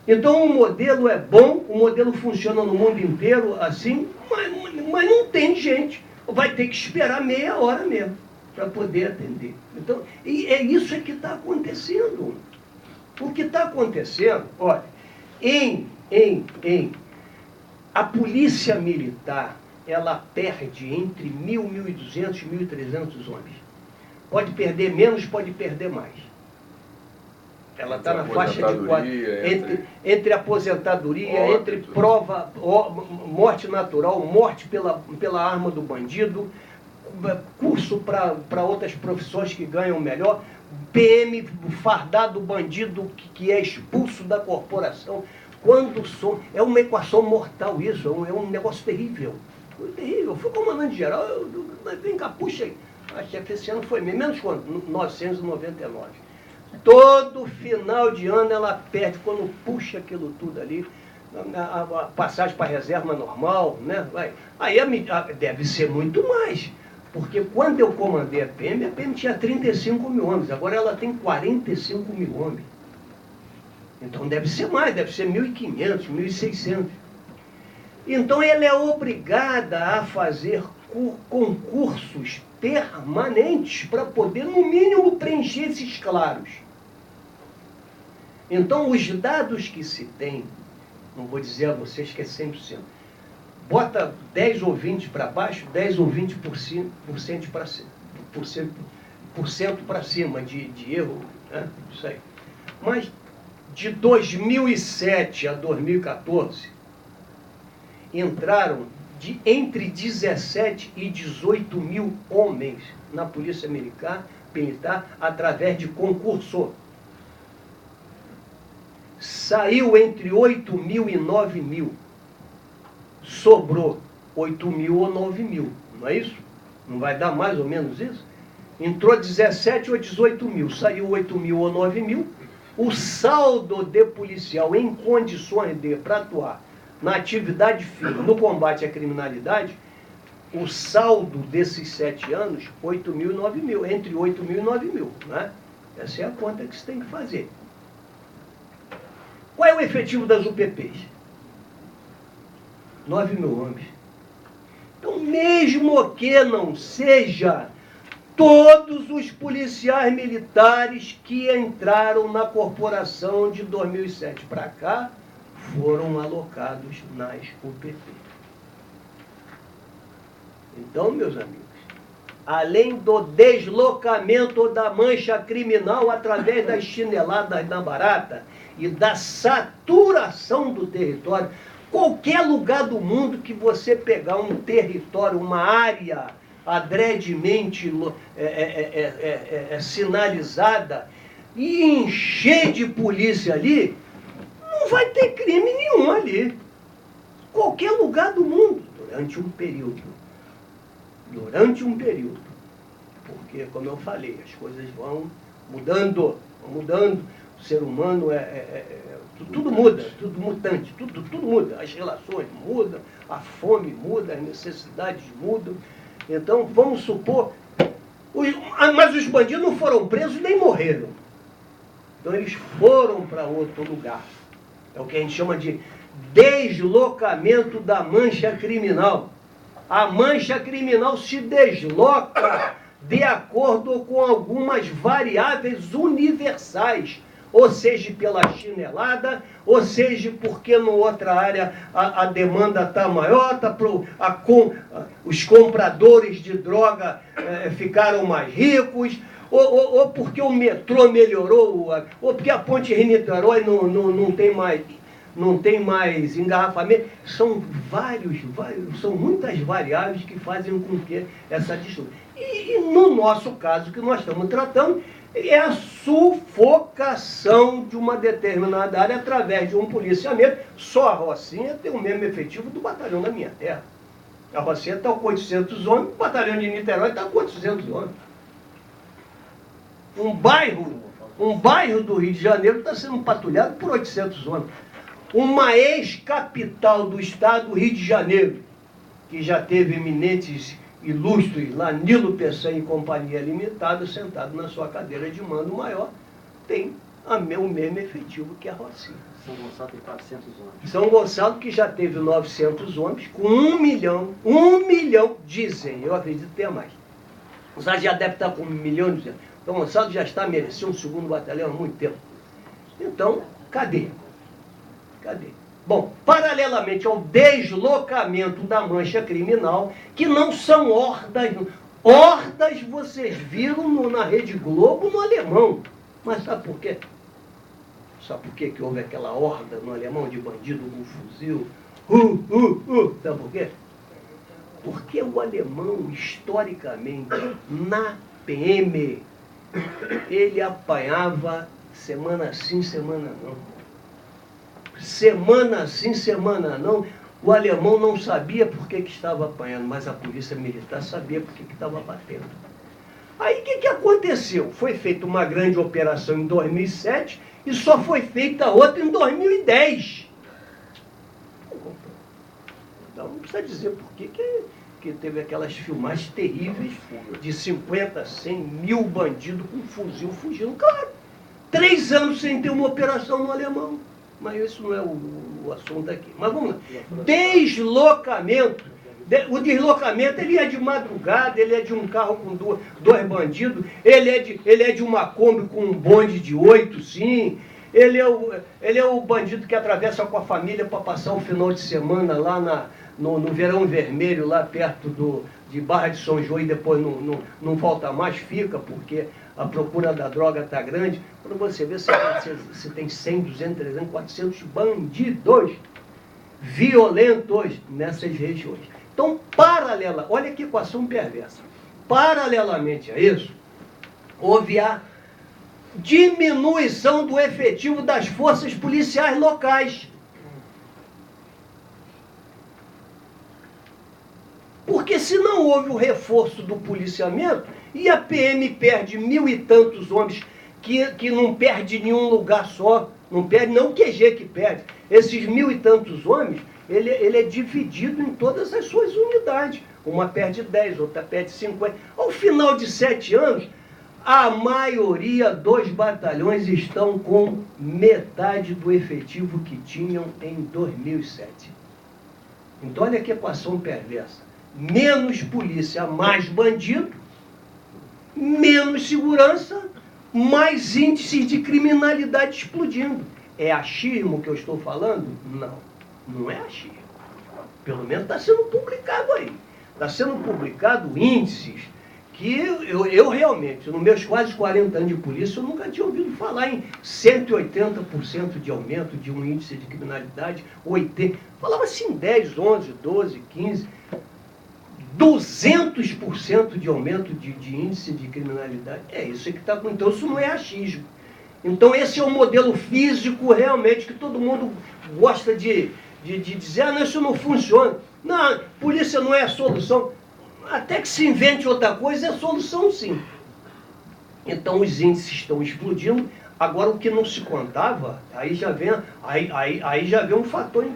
Então o modelo é bom, o modelo funciona no mundo inteiro assim, mas não tem gente. Vai ter que esperar meia hora mesmo para poder atender. Então, e é isso que está acontecendo. O que está acontecendo, olha, a polícia militar, ela perde entre 1.000, 1.200 e 1.300 homens. Pode perder menos, pode perder mais. Ela está na faixa de 4. Entre aposentadoria, entre prova, morte natural, morte pela arma do bandido, curso para outras profissões que ganham melhor, PM fardado bandido que é expulso da corporação. É uma equação mortal isso, é um negócio terrível. Terrível. Eu fui comandante-geral, vem cá, puxa aí. A chefe esse ano foi menos quanto? 999. Todo final de ano ela perde, quando puxa aquilo tudo ali, a passagem para a reserva normal, né? Aí deve ser muito mais. Porque quando eu comandei a PM tinha 35 mil homens, agora ela tem 45 mil homens. Então deve ser mais, deve ser 1.500, 1.600. Então ela é obrigada a fazer concursos permanentes para poder, no mínimo, preencher esses claros. Então os dados que se tem, não vou dizer a vocês que é 100%, bota 10 ou 20 para baixo, 10 ou 20% para cima de erro, né? Isso aí. Mas de 2007 a 2014, entraram entre 17 e 18 mil homens na Polícia Militar através de concurso. Saiu entre 8 mil e 9 mil. Sobrou 8 mil ou 9 mil, não é isso? Não vai dar mais ou menos isso? Entrou 17 ou 18 mil, saiu 8 mil ou 9 mil. O saldo de policial em condições para atuar na atividade fim, no combate à criminalidade, o saldo desses 7 anos, 8 mil e 9 mil, entre 8 mil e 9 mil. Né? Essa é a conta que você tem que fazer. Qual é o efetivo das UPPs? 9 mil homens. Então, mesmo que não seja todos os policiais militares que entraram na corporação de 2007 para cá foram alocados nas UPP. Então, meus amigos, além do deslocamento da mancha criminal através das chineladas na barata e da saturação do território, qualquer lugar do mundo que você pegar um território, uma área adredemente sinalizada e encher de polícia ali, não vai ter crime nenhum ali. Qualquer lugar do mundo, durante um período. Durante um período. Porque, como eu falei, as coisas vão mudando. O ser humano tudo muda, tudo mutante, tudo muda. As relações mudam, a fome muda, as necessidades mudam. Então, vamos supor... Mas os bandidos não foram presos nem morreram. Então, eles foram para outro lugar. É o que a gente chama de deslocamento da mancha criminal. A mancha criminal se desloca de acordo com algumas variáveis universais, ou seja, pela chinelada, ou seja, porque em outra área a demanda está maior, os compradores de droga ficaram mais ricos, ou porque o metrô melhorou, ou porque a ponte Rio-Niterói não tem mais engarrafamento. São são muitas variáveis que fazem com que essa disputa. E no nosso caso, que nós estamos tratando, é a sufocação de uma determinada área através de um policiamento. Só a Rocinha tem o mesmo efetivo do batalhão da minha terra. A Rocinha está com 800 homens, o batalhão de Niterói está com 800 homens. Um bairro do Rio de Janeiro está sendo patrulhado por 800 homens. Uma ex-capital do estado, Rio de Janeiro, que já teve eminentes ilustres lá, Nilo Peçanha e Companhia Limitada, sentado na sua cadeira de mando maior, tem o mesmo efetivo que a Rocinha. São Gonçalo tem 400 homens. São Gonçalo, que já teve 900 homens, com 1 milhão, dizem, eu acredito ter mais. O Zé já deve estar com 1 milhão, dizendo. Então, Gonçalo já está merecendo um segundo batalhão há muito tempo. Então, cadê? Bom, paralelamente ao deslocamento da mancha criminal, que não são hordas. Hordas vocês viram na Rede Globo no Alemão. Mas sabe por quê? Sabe por quê que houve aquela horda no Alemão de bandido com fuzil? Sabe por quê? Porque o alemão, historicamente, na PM, ele apanhava semana sim, semana não. Semana sim, semana não, o alemão não sabia por que estava apanhando, mas a polícia militar sabia por que estava batendo. Aí o que aconteceu? Foi feita uma grande operação em 2007 e só foi feita outra em 2010. Então não precisa dizer por que teve aquelas filmagens terríveis de 50, 100 mil bandidos com fuzil fugindo. Claro, 3 anos sem ter uma operação no alemão. Mas isso não é o assunto aqui. Mas vamos lá. Deslocamento. O deslocamento, ele é de madrugada, ele é de um carro com dois bandidos, ele é de uma Kombi com um bonde de 8, sim. Ele é o bandido que atravessa com a família para passar o final de semana lá no Verão Vermelho, lá perto de Barra de São João, e depois não volta mais, fica, porque a procura da droga está grande. Para você ver se tem 100, 200, 300, 400 bandidos violentos nessas regiões. Então, olha que equação perversa. Paralelamente a isso, houve a diminuição do efetivo das forças policiais locais. Porque se não houve o reforço do policiamento, e a PM perde 1000 e tantos homens, que não perde em nenhum lugar só, não perde, não o QG que perde. Esses 1000 e tantos homens, ele é dividido em todas as suas unidades. Uma perde 10, outra perde 50. Ao final de 7 anos, a maioria dos batalhões estão com metade do efetivo que tinham em 2007. Então, olha que equação perversa. Menos polícia, mais bandido, menos segurança, mais índice de criminalidade explodindo. É achismo que eu estou falando? Não, não é achismo. Pelo menos está sendo publicado aí. Está sendo publicado índices que eu realmente, nos meus quase 40 anos de polícia, eu nunca tinha ouvido falar em 180% de aumento de um índice de criminalidade, 80%. Falava assim 10, 11, 12, 15%. 200% de aumento de índice de criminalidade. É isso que está acontecendo. Então, isso não é achismo. Então, esse é o modelo físico, realmente, que todo mundo gosta de dizer, não, isso não funciona. Não, polícia não é a solução. Até que se invente outra coisa, é a solução, sim. Então, os índices estão explodindo. Agora, o que não se contava, aí já vem um fator,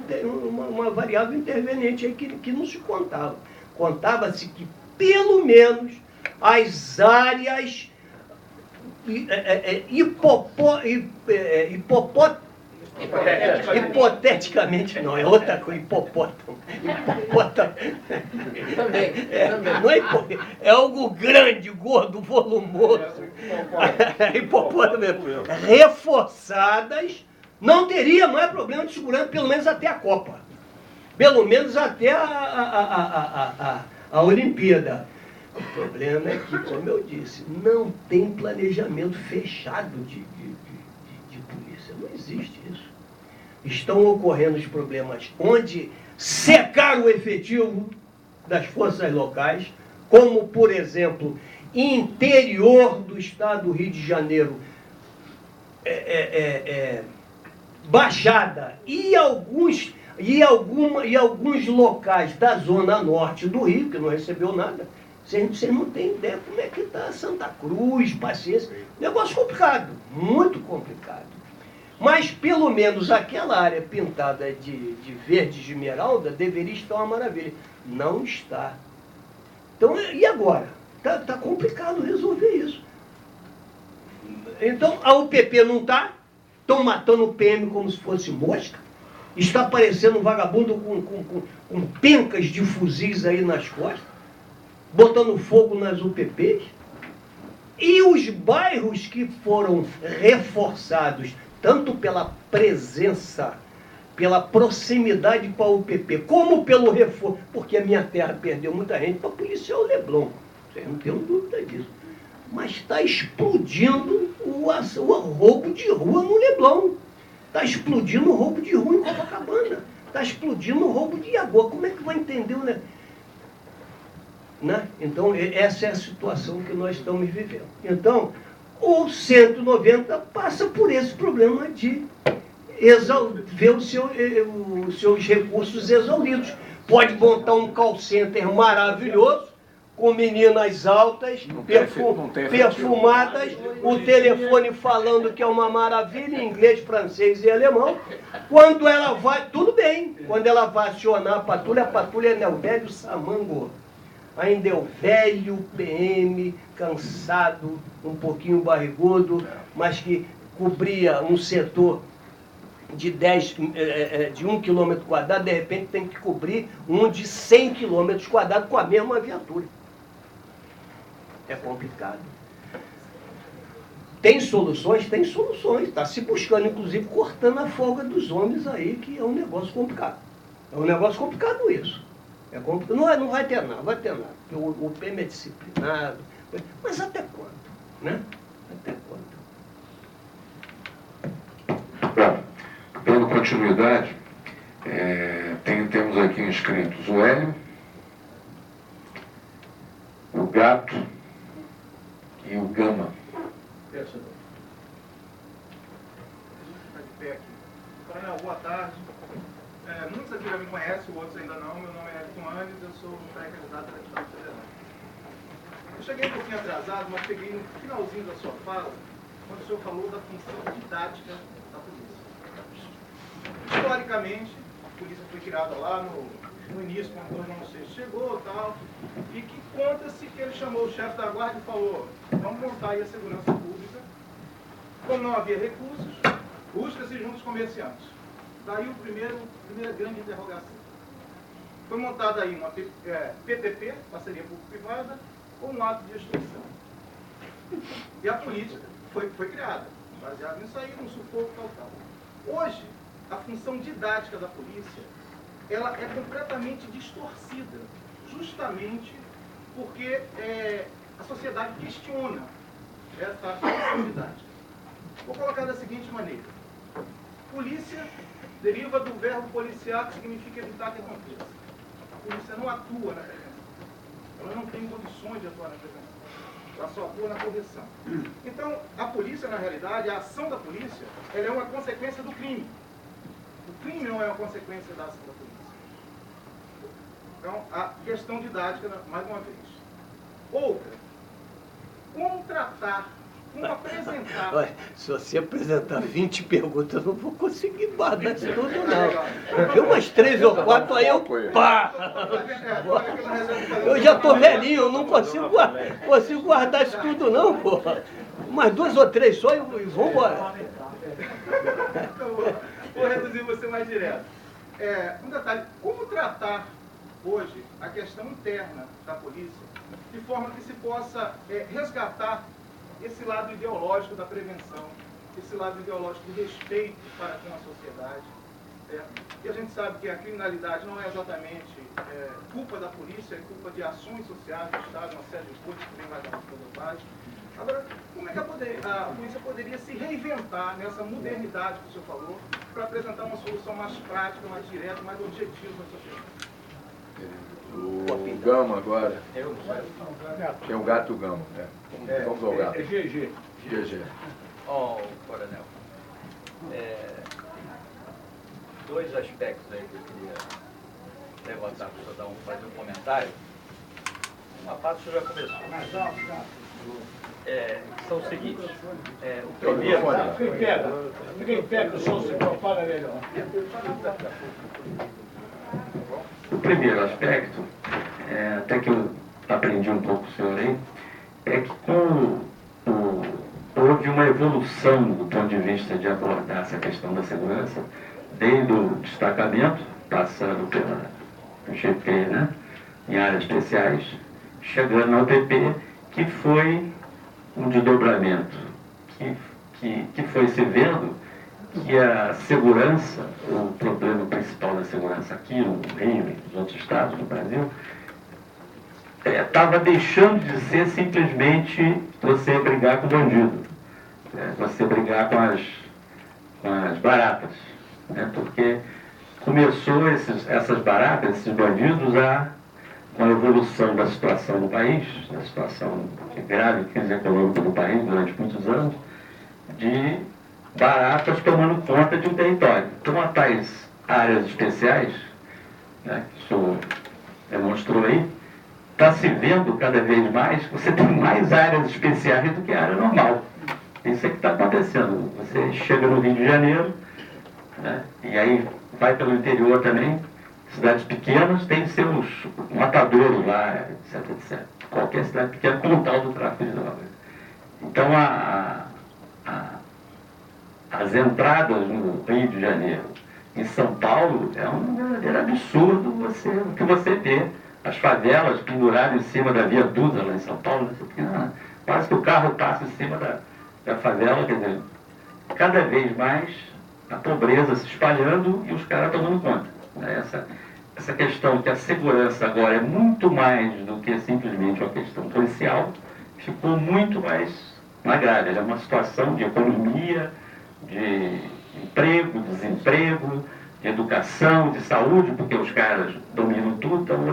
uma variável interveniente aí que não se contava. Contava-se que, pelo menos, as áreas hipoteticamente, não, é outra coisa, hipopótamo. Também. Não é algo grande, gordo, volumoso. Hipopótamo mesmo. Reforçadas, não teria mais problema de segurança, pelo menos até a Copa. Pelo menos até a Olimpíada. O problema é que, como eu disse, não tem planejamento fechado de polícia. Não existe isso. Estão ocorrendo os problemas onde secaram o efetivo das forças locais, como, por exemplo, interior do estado do Rio de Janeiro, Baixada e alguns locais da zona norte do Rio, que não recebeu nada. Vocês não têm ideia como é que está Santa Cruz, Paciência. Negócio complicado, muito complicado. Mas, pelo menos, aquela área pintada de verde esmeralda deveria estar uma maravilha. Não está. Então, e agora? Está complicado resolver isso. Então, a UPP não está. Estão matando o PM como se fosse mosca. Está aparecendo um vagabundo com pencas de fuzis aí nas costas, botando fogo nas UPPs. E os bairros que foram reforçados, tanto pela presença, pela proximidade com a UPP, como pelo reforço, porque a minha terra perdeu muita gente para policiar o Leblon, vocês não tenham dúvida disso. Mas está explodindo o roubo de rua no Leblon. Está explodindo o roubo de rua em Copacabana. Está explodindo o roubo de Iagoa. Como é que vai entender, né? Então, essa é a situação que nós estamos vivendo. Então, o 190 passa por esse problema de ver os seus recursos exauridos. Pode montar um call center maravilhoso, com meninas altas, perfumadas, o telefone falando que é uma maravilha, em inglês, francês e alemão. Quando ela vai, tudo bem, quando ela vai acionar a patrulha é o velho samango. Ainda é o velho PM, cansado, um pouquinho barrigudo, mas que cobria um setor de 1 quilômetro quadrado, de repente tem que cobrir um de 100 quilômetros quadrados com a mesma viatura. É complicado. Tem soluções? Tem soluções. Está se buscando, inclusive, cortando a folga dos homens aí, que é um negócio complicado. É um negócio complicado isso. É complicado. Não vai ter nada, vai ter nada. O PM é disciplinado. Mas até quando? Né? Até quando? Bom, dando continuidade, temos aqui inscritos o Hélio, o Gato e o Gama. Coronel, boa tarde. Muitos aqui já me conhecem, outros ainda não. Meu nome é Elton Andes, eu sou pré-candidato a deputado federal. Eu cheguei um pouquinho atrasado, mas peguei no finalzinho da sua fala, quando o senhor falou da função didática da polícia. Historicamente, a polícia foi criada lá no no início, quando o João VI chegou e tal, e que conta-se que ele chamou o chefe da guarda e falou: vamos montar aí a segurança pública. Como não havia recursos, busca-se junto aos comerciantes. Daí a primeira grande interrogação. Foi montada aí uma PPP, parceria público-privada, com um ato de extorsão. E a política foi criada, baseada nisso aí, no sufoco, tal. Hoje, a função didática da polícia, ela é completamente distorcida, justamente porque a sociedade questiona essa função didática. Vou colocar da seguinte maneira: polícia deriva do verbo policiar, que significa evitar que aconteça. A polícia não atua na prevenção. Ela não tem condições de atuar na prevenção. Ela só atua na correção. Então, a polícia, na realidade, a ação da polícia, ela é uma consequência do crime. O crime não é uma consequência da ação da polícia. Então, a questão didática, mais uma vez. Outra, como tratar, como apresentar... Olha, se você apresentar 20 perguntas, eu não vou conseguir guardar isso tudo, não. Porque umas 3 ou 4 aí eu... Pá! Eu já tô velhinho, eu não consigo guardar isso tudo, não, pô. Umas 2 ou 3 só e vamos embora. Vou reduzir você mais direto. Um detalhe, como tratar hoje a questão interna da polícia, de forma que se possa resgatar esse lado ideológico da prevenção, esse lado ideológico do respeito para com a sociedade. E a gente sabe que a criminalidade não é exatamente culpa da polícia, é culpa de ações sociais do Estado, uma série de coisas que vem mais da sociedade. Agora, como é que a polícia poderia se reinventar nessa modernidade que o senhor falou, para apresentar uma solução mais prática, mais direta, mais objetiva para a sociedade? O Gama agora, que é o gato Gama. Vamos ao gato. GG. GG. Coronel, 2 aspectos aí que eu queria levantar para o senhor dar fazer um comentário. Uma parte o senhor já começou. São os seguintes. O primeiro... Fica em pé que o som se propaga melhor. O primeiro aspecto, até que eu aprendi um pouco com o senhor aí, é que houve uma evolução do ponto de vista de abordar essa questão da segurança, desde o destacamento, passando pela GP, né, em áreas especiais, chegando ao PP, que foi um desdobramento, que foi se vendo que a segurança, o problema principal da segurança aqui no Rio e nos outros estados do Brasil, estava deixando de ser simplesmente você brigar com o bandido, você brigar com as baratas, né? Porque começou essas baratas, esses bandidos, com a evolução da situação do país, da situação de grave crise econômica do país durante muitos anos, de baratas tomando conta de um território. Então, a tais áreas especiais, né, que o senhor demonstrou aí, está se vendo cada vez mais, você tem mais áreas especiais do que a área normal. Isso é que está acontecendo. Você chega no Rio de Janeiro, né, e aí vai pelo interior também, cidades pequenas têm seus matadouros lá, etc, etc. Qualquer cidade pequena com o tal do tráfico de drogas. Então, as entradas no Rio de Janeiro, em São Paulo, é um verdadeiro absurdo o que você vê. As favelas penduradas em cima da Via Dutra, lá em São Paulo, quase que o carro passa em cima da favela, quer dizer, cada vez mais a pobreza se espalhando e os caras tomando conta. Essa questão que a segurança agora é muito mais do que simplesmente uma questão policial, ficou muito mais grave. Ela é uma situação de economia, de emprego, desemprego, de educação, de saúde, porque os caras dominam tudo. Então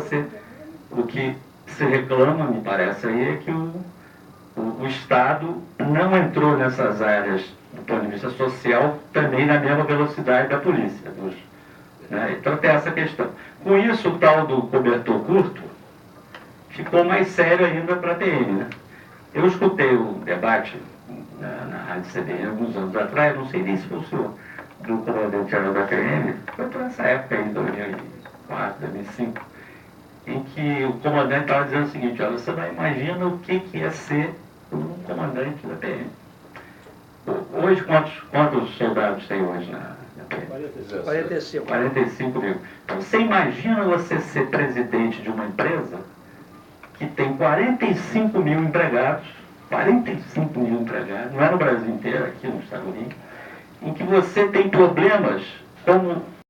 o que se reclama, me parece aí, é que o Estado não entrou nessas áreas do ponto de vista social também na mesma velocidade da polícia. Né? Então tem essa questão. Com isso, o tal do cobertor curto ficou mais sério ainda para a PM. Né? Eu escutei o debate na Rádio CBN alguns anos atrás, não sei nem se foi o senhor, do comandante-geral da PM, foi por essa época aí, 2004, 2004, 2005, em que o comandante estava dizendo o seguinte: olha, você não imagina o que é ser um comandante da PM. Hoje, quantos soldados tem hoje na PM? 45. 45 mil. Então, você imagina você ser presidente de uma empresa que tem 45 mil empregados, 45 mil empregados, não é no Brasil inteiro, aqui nos Estados Unidos, em que você tem problemas como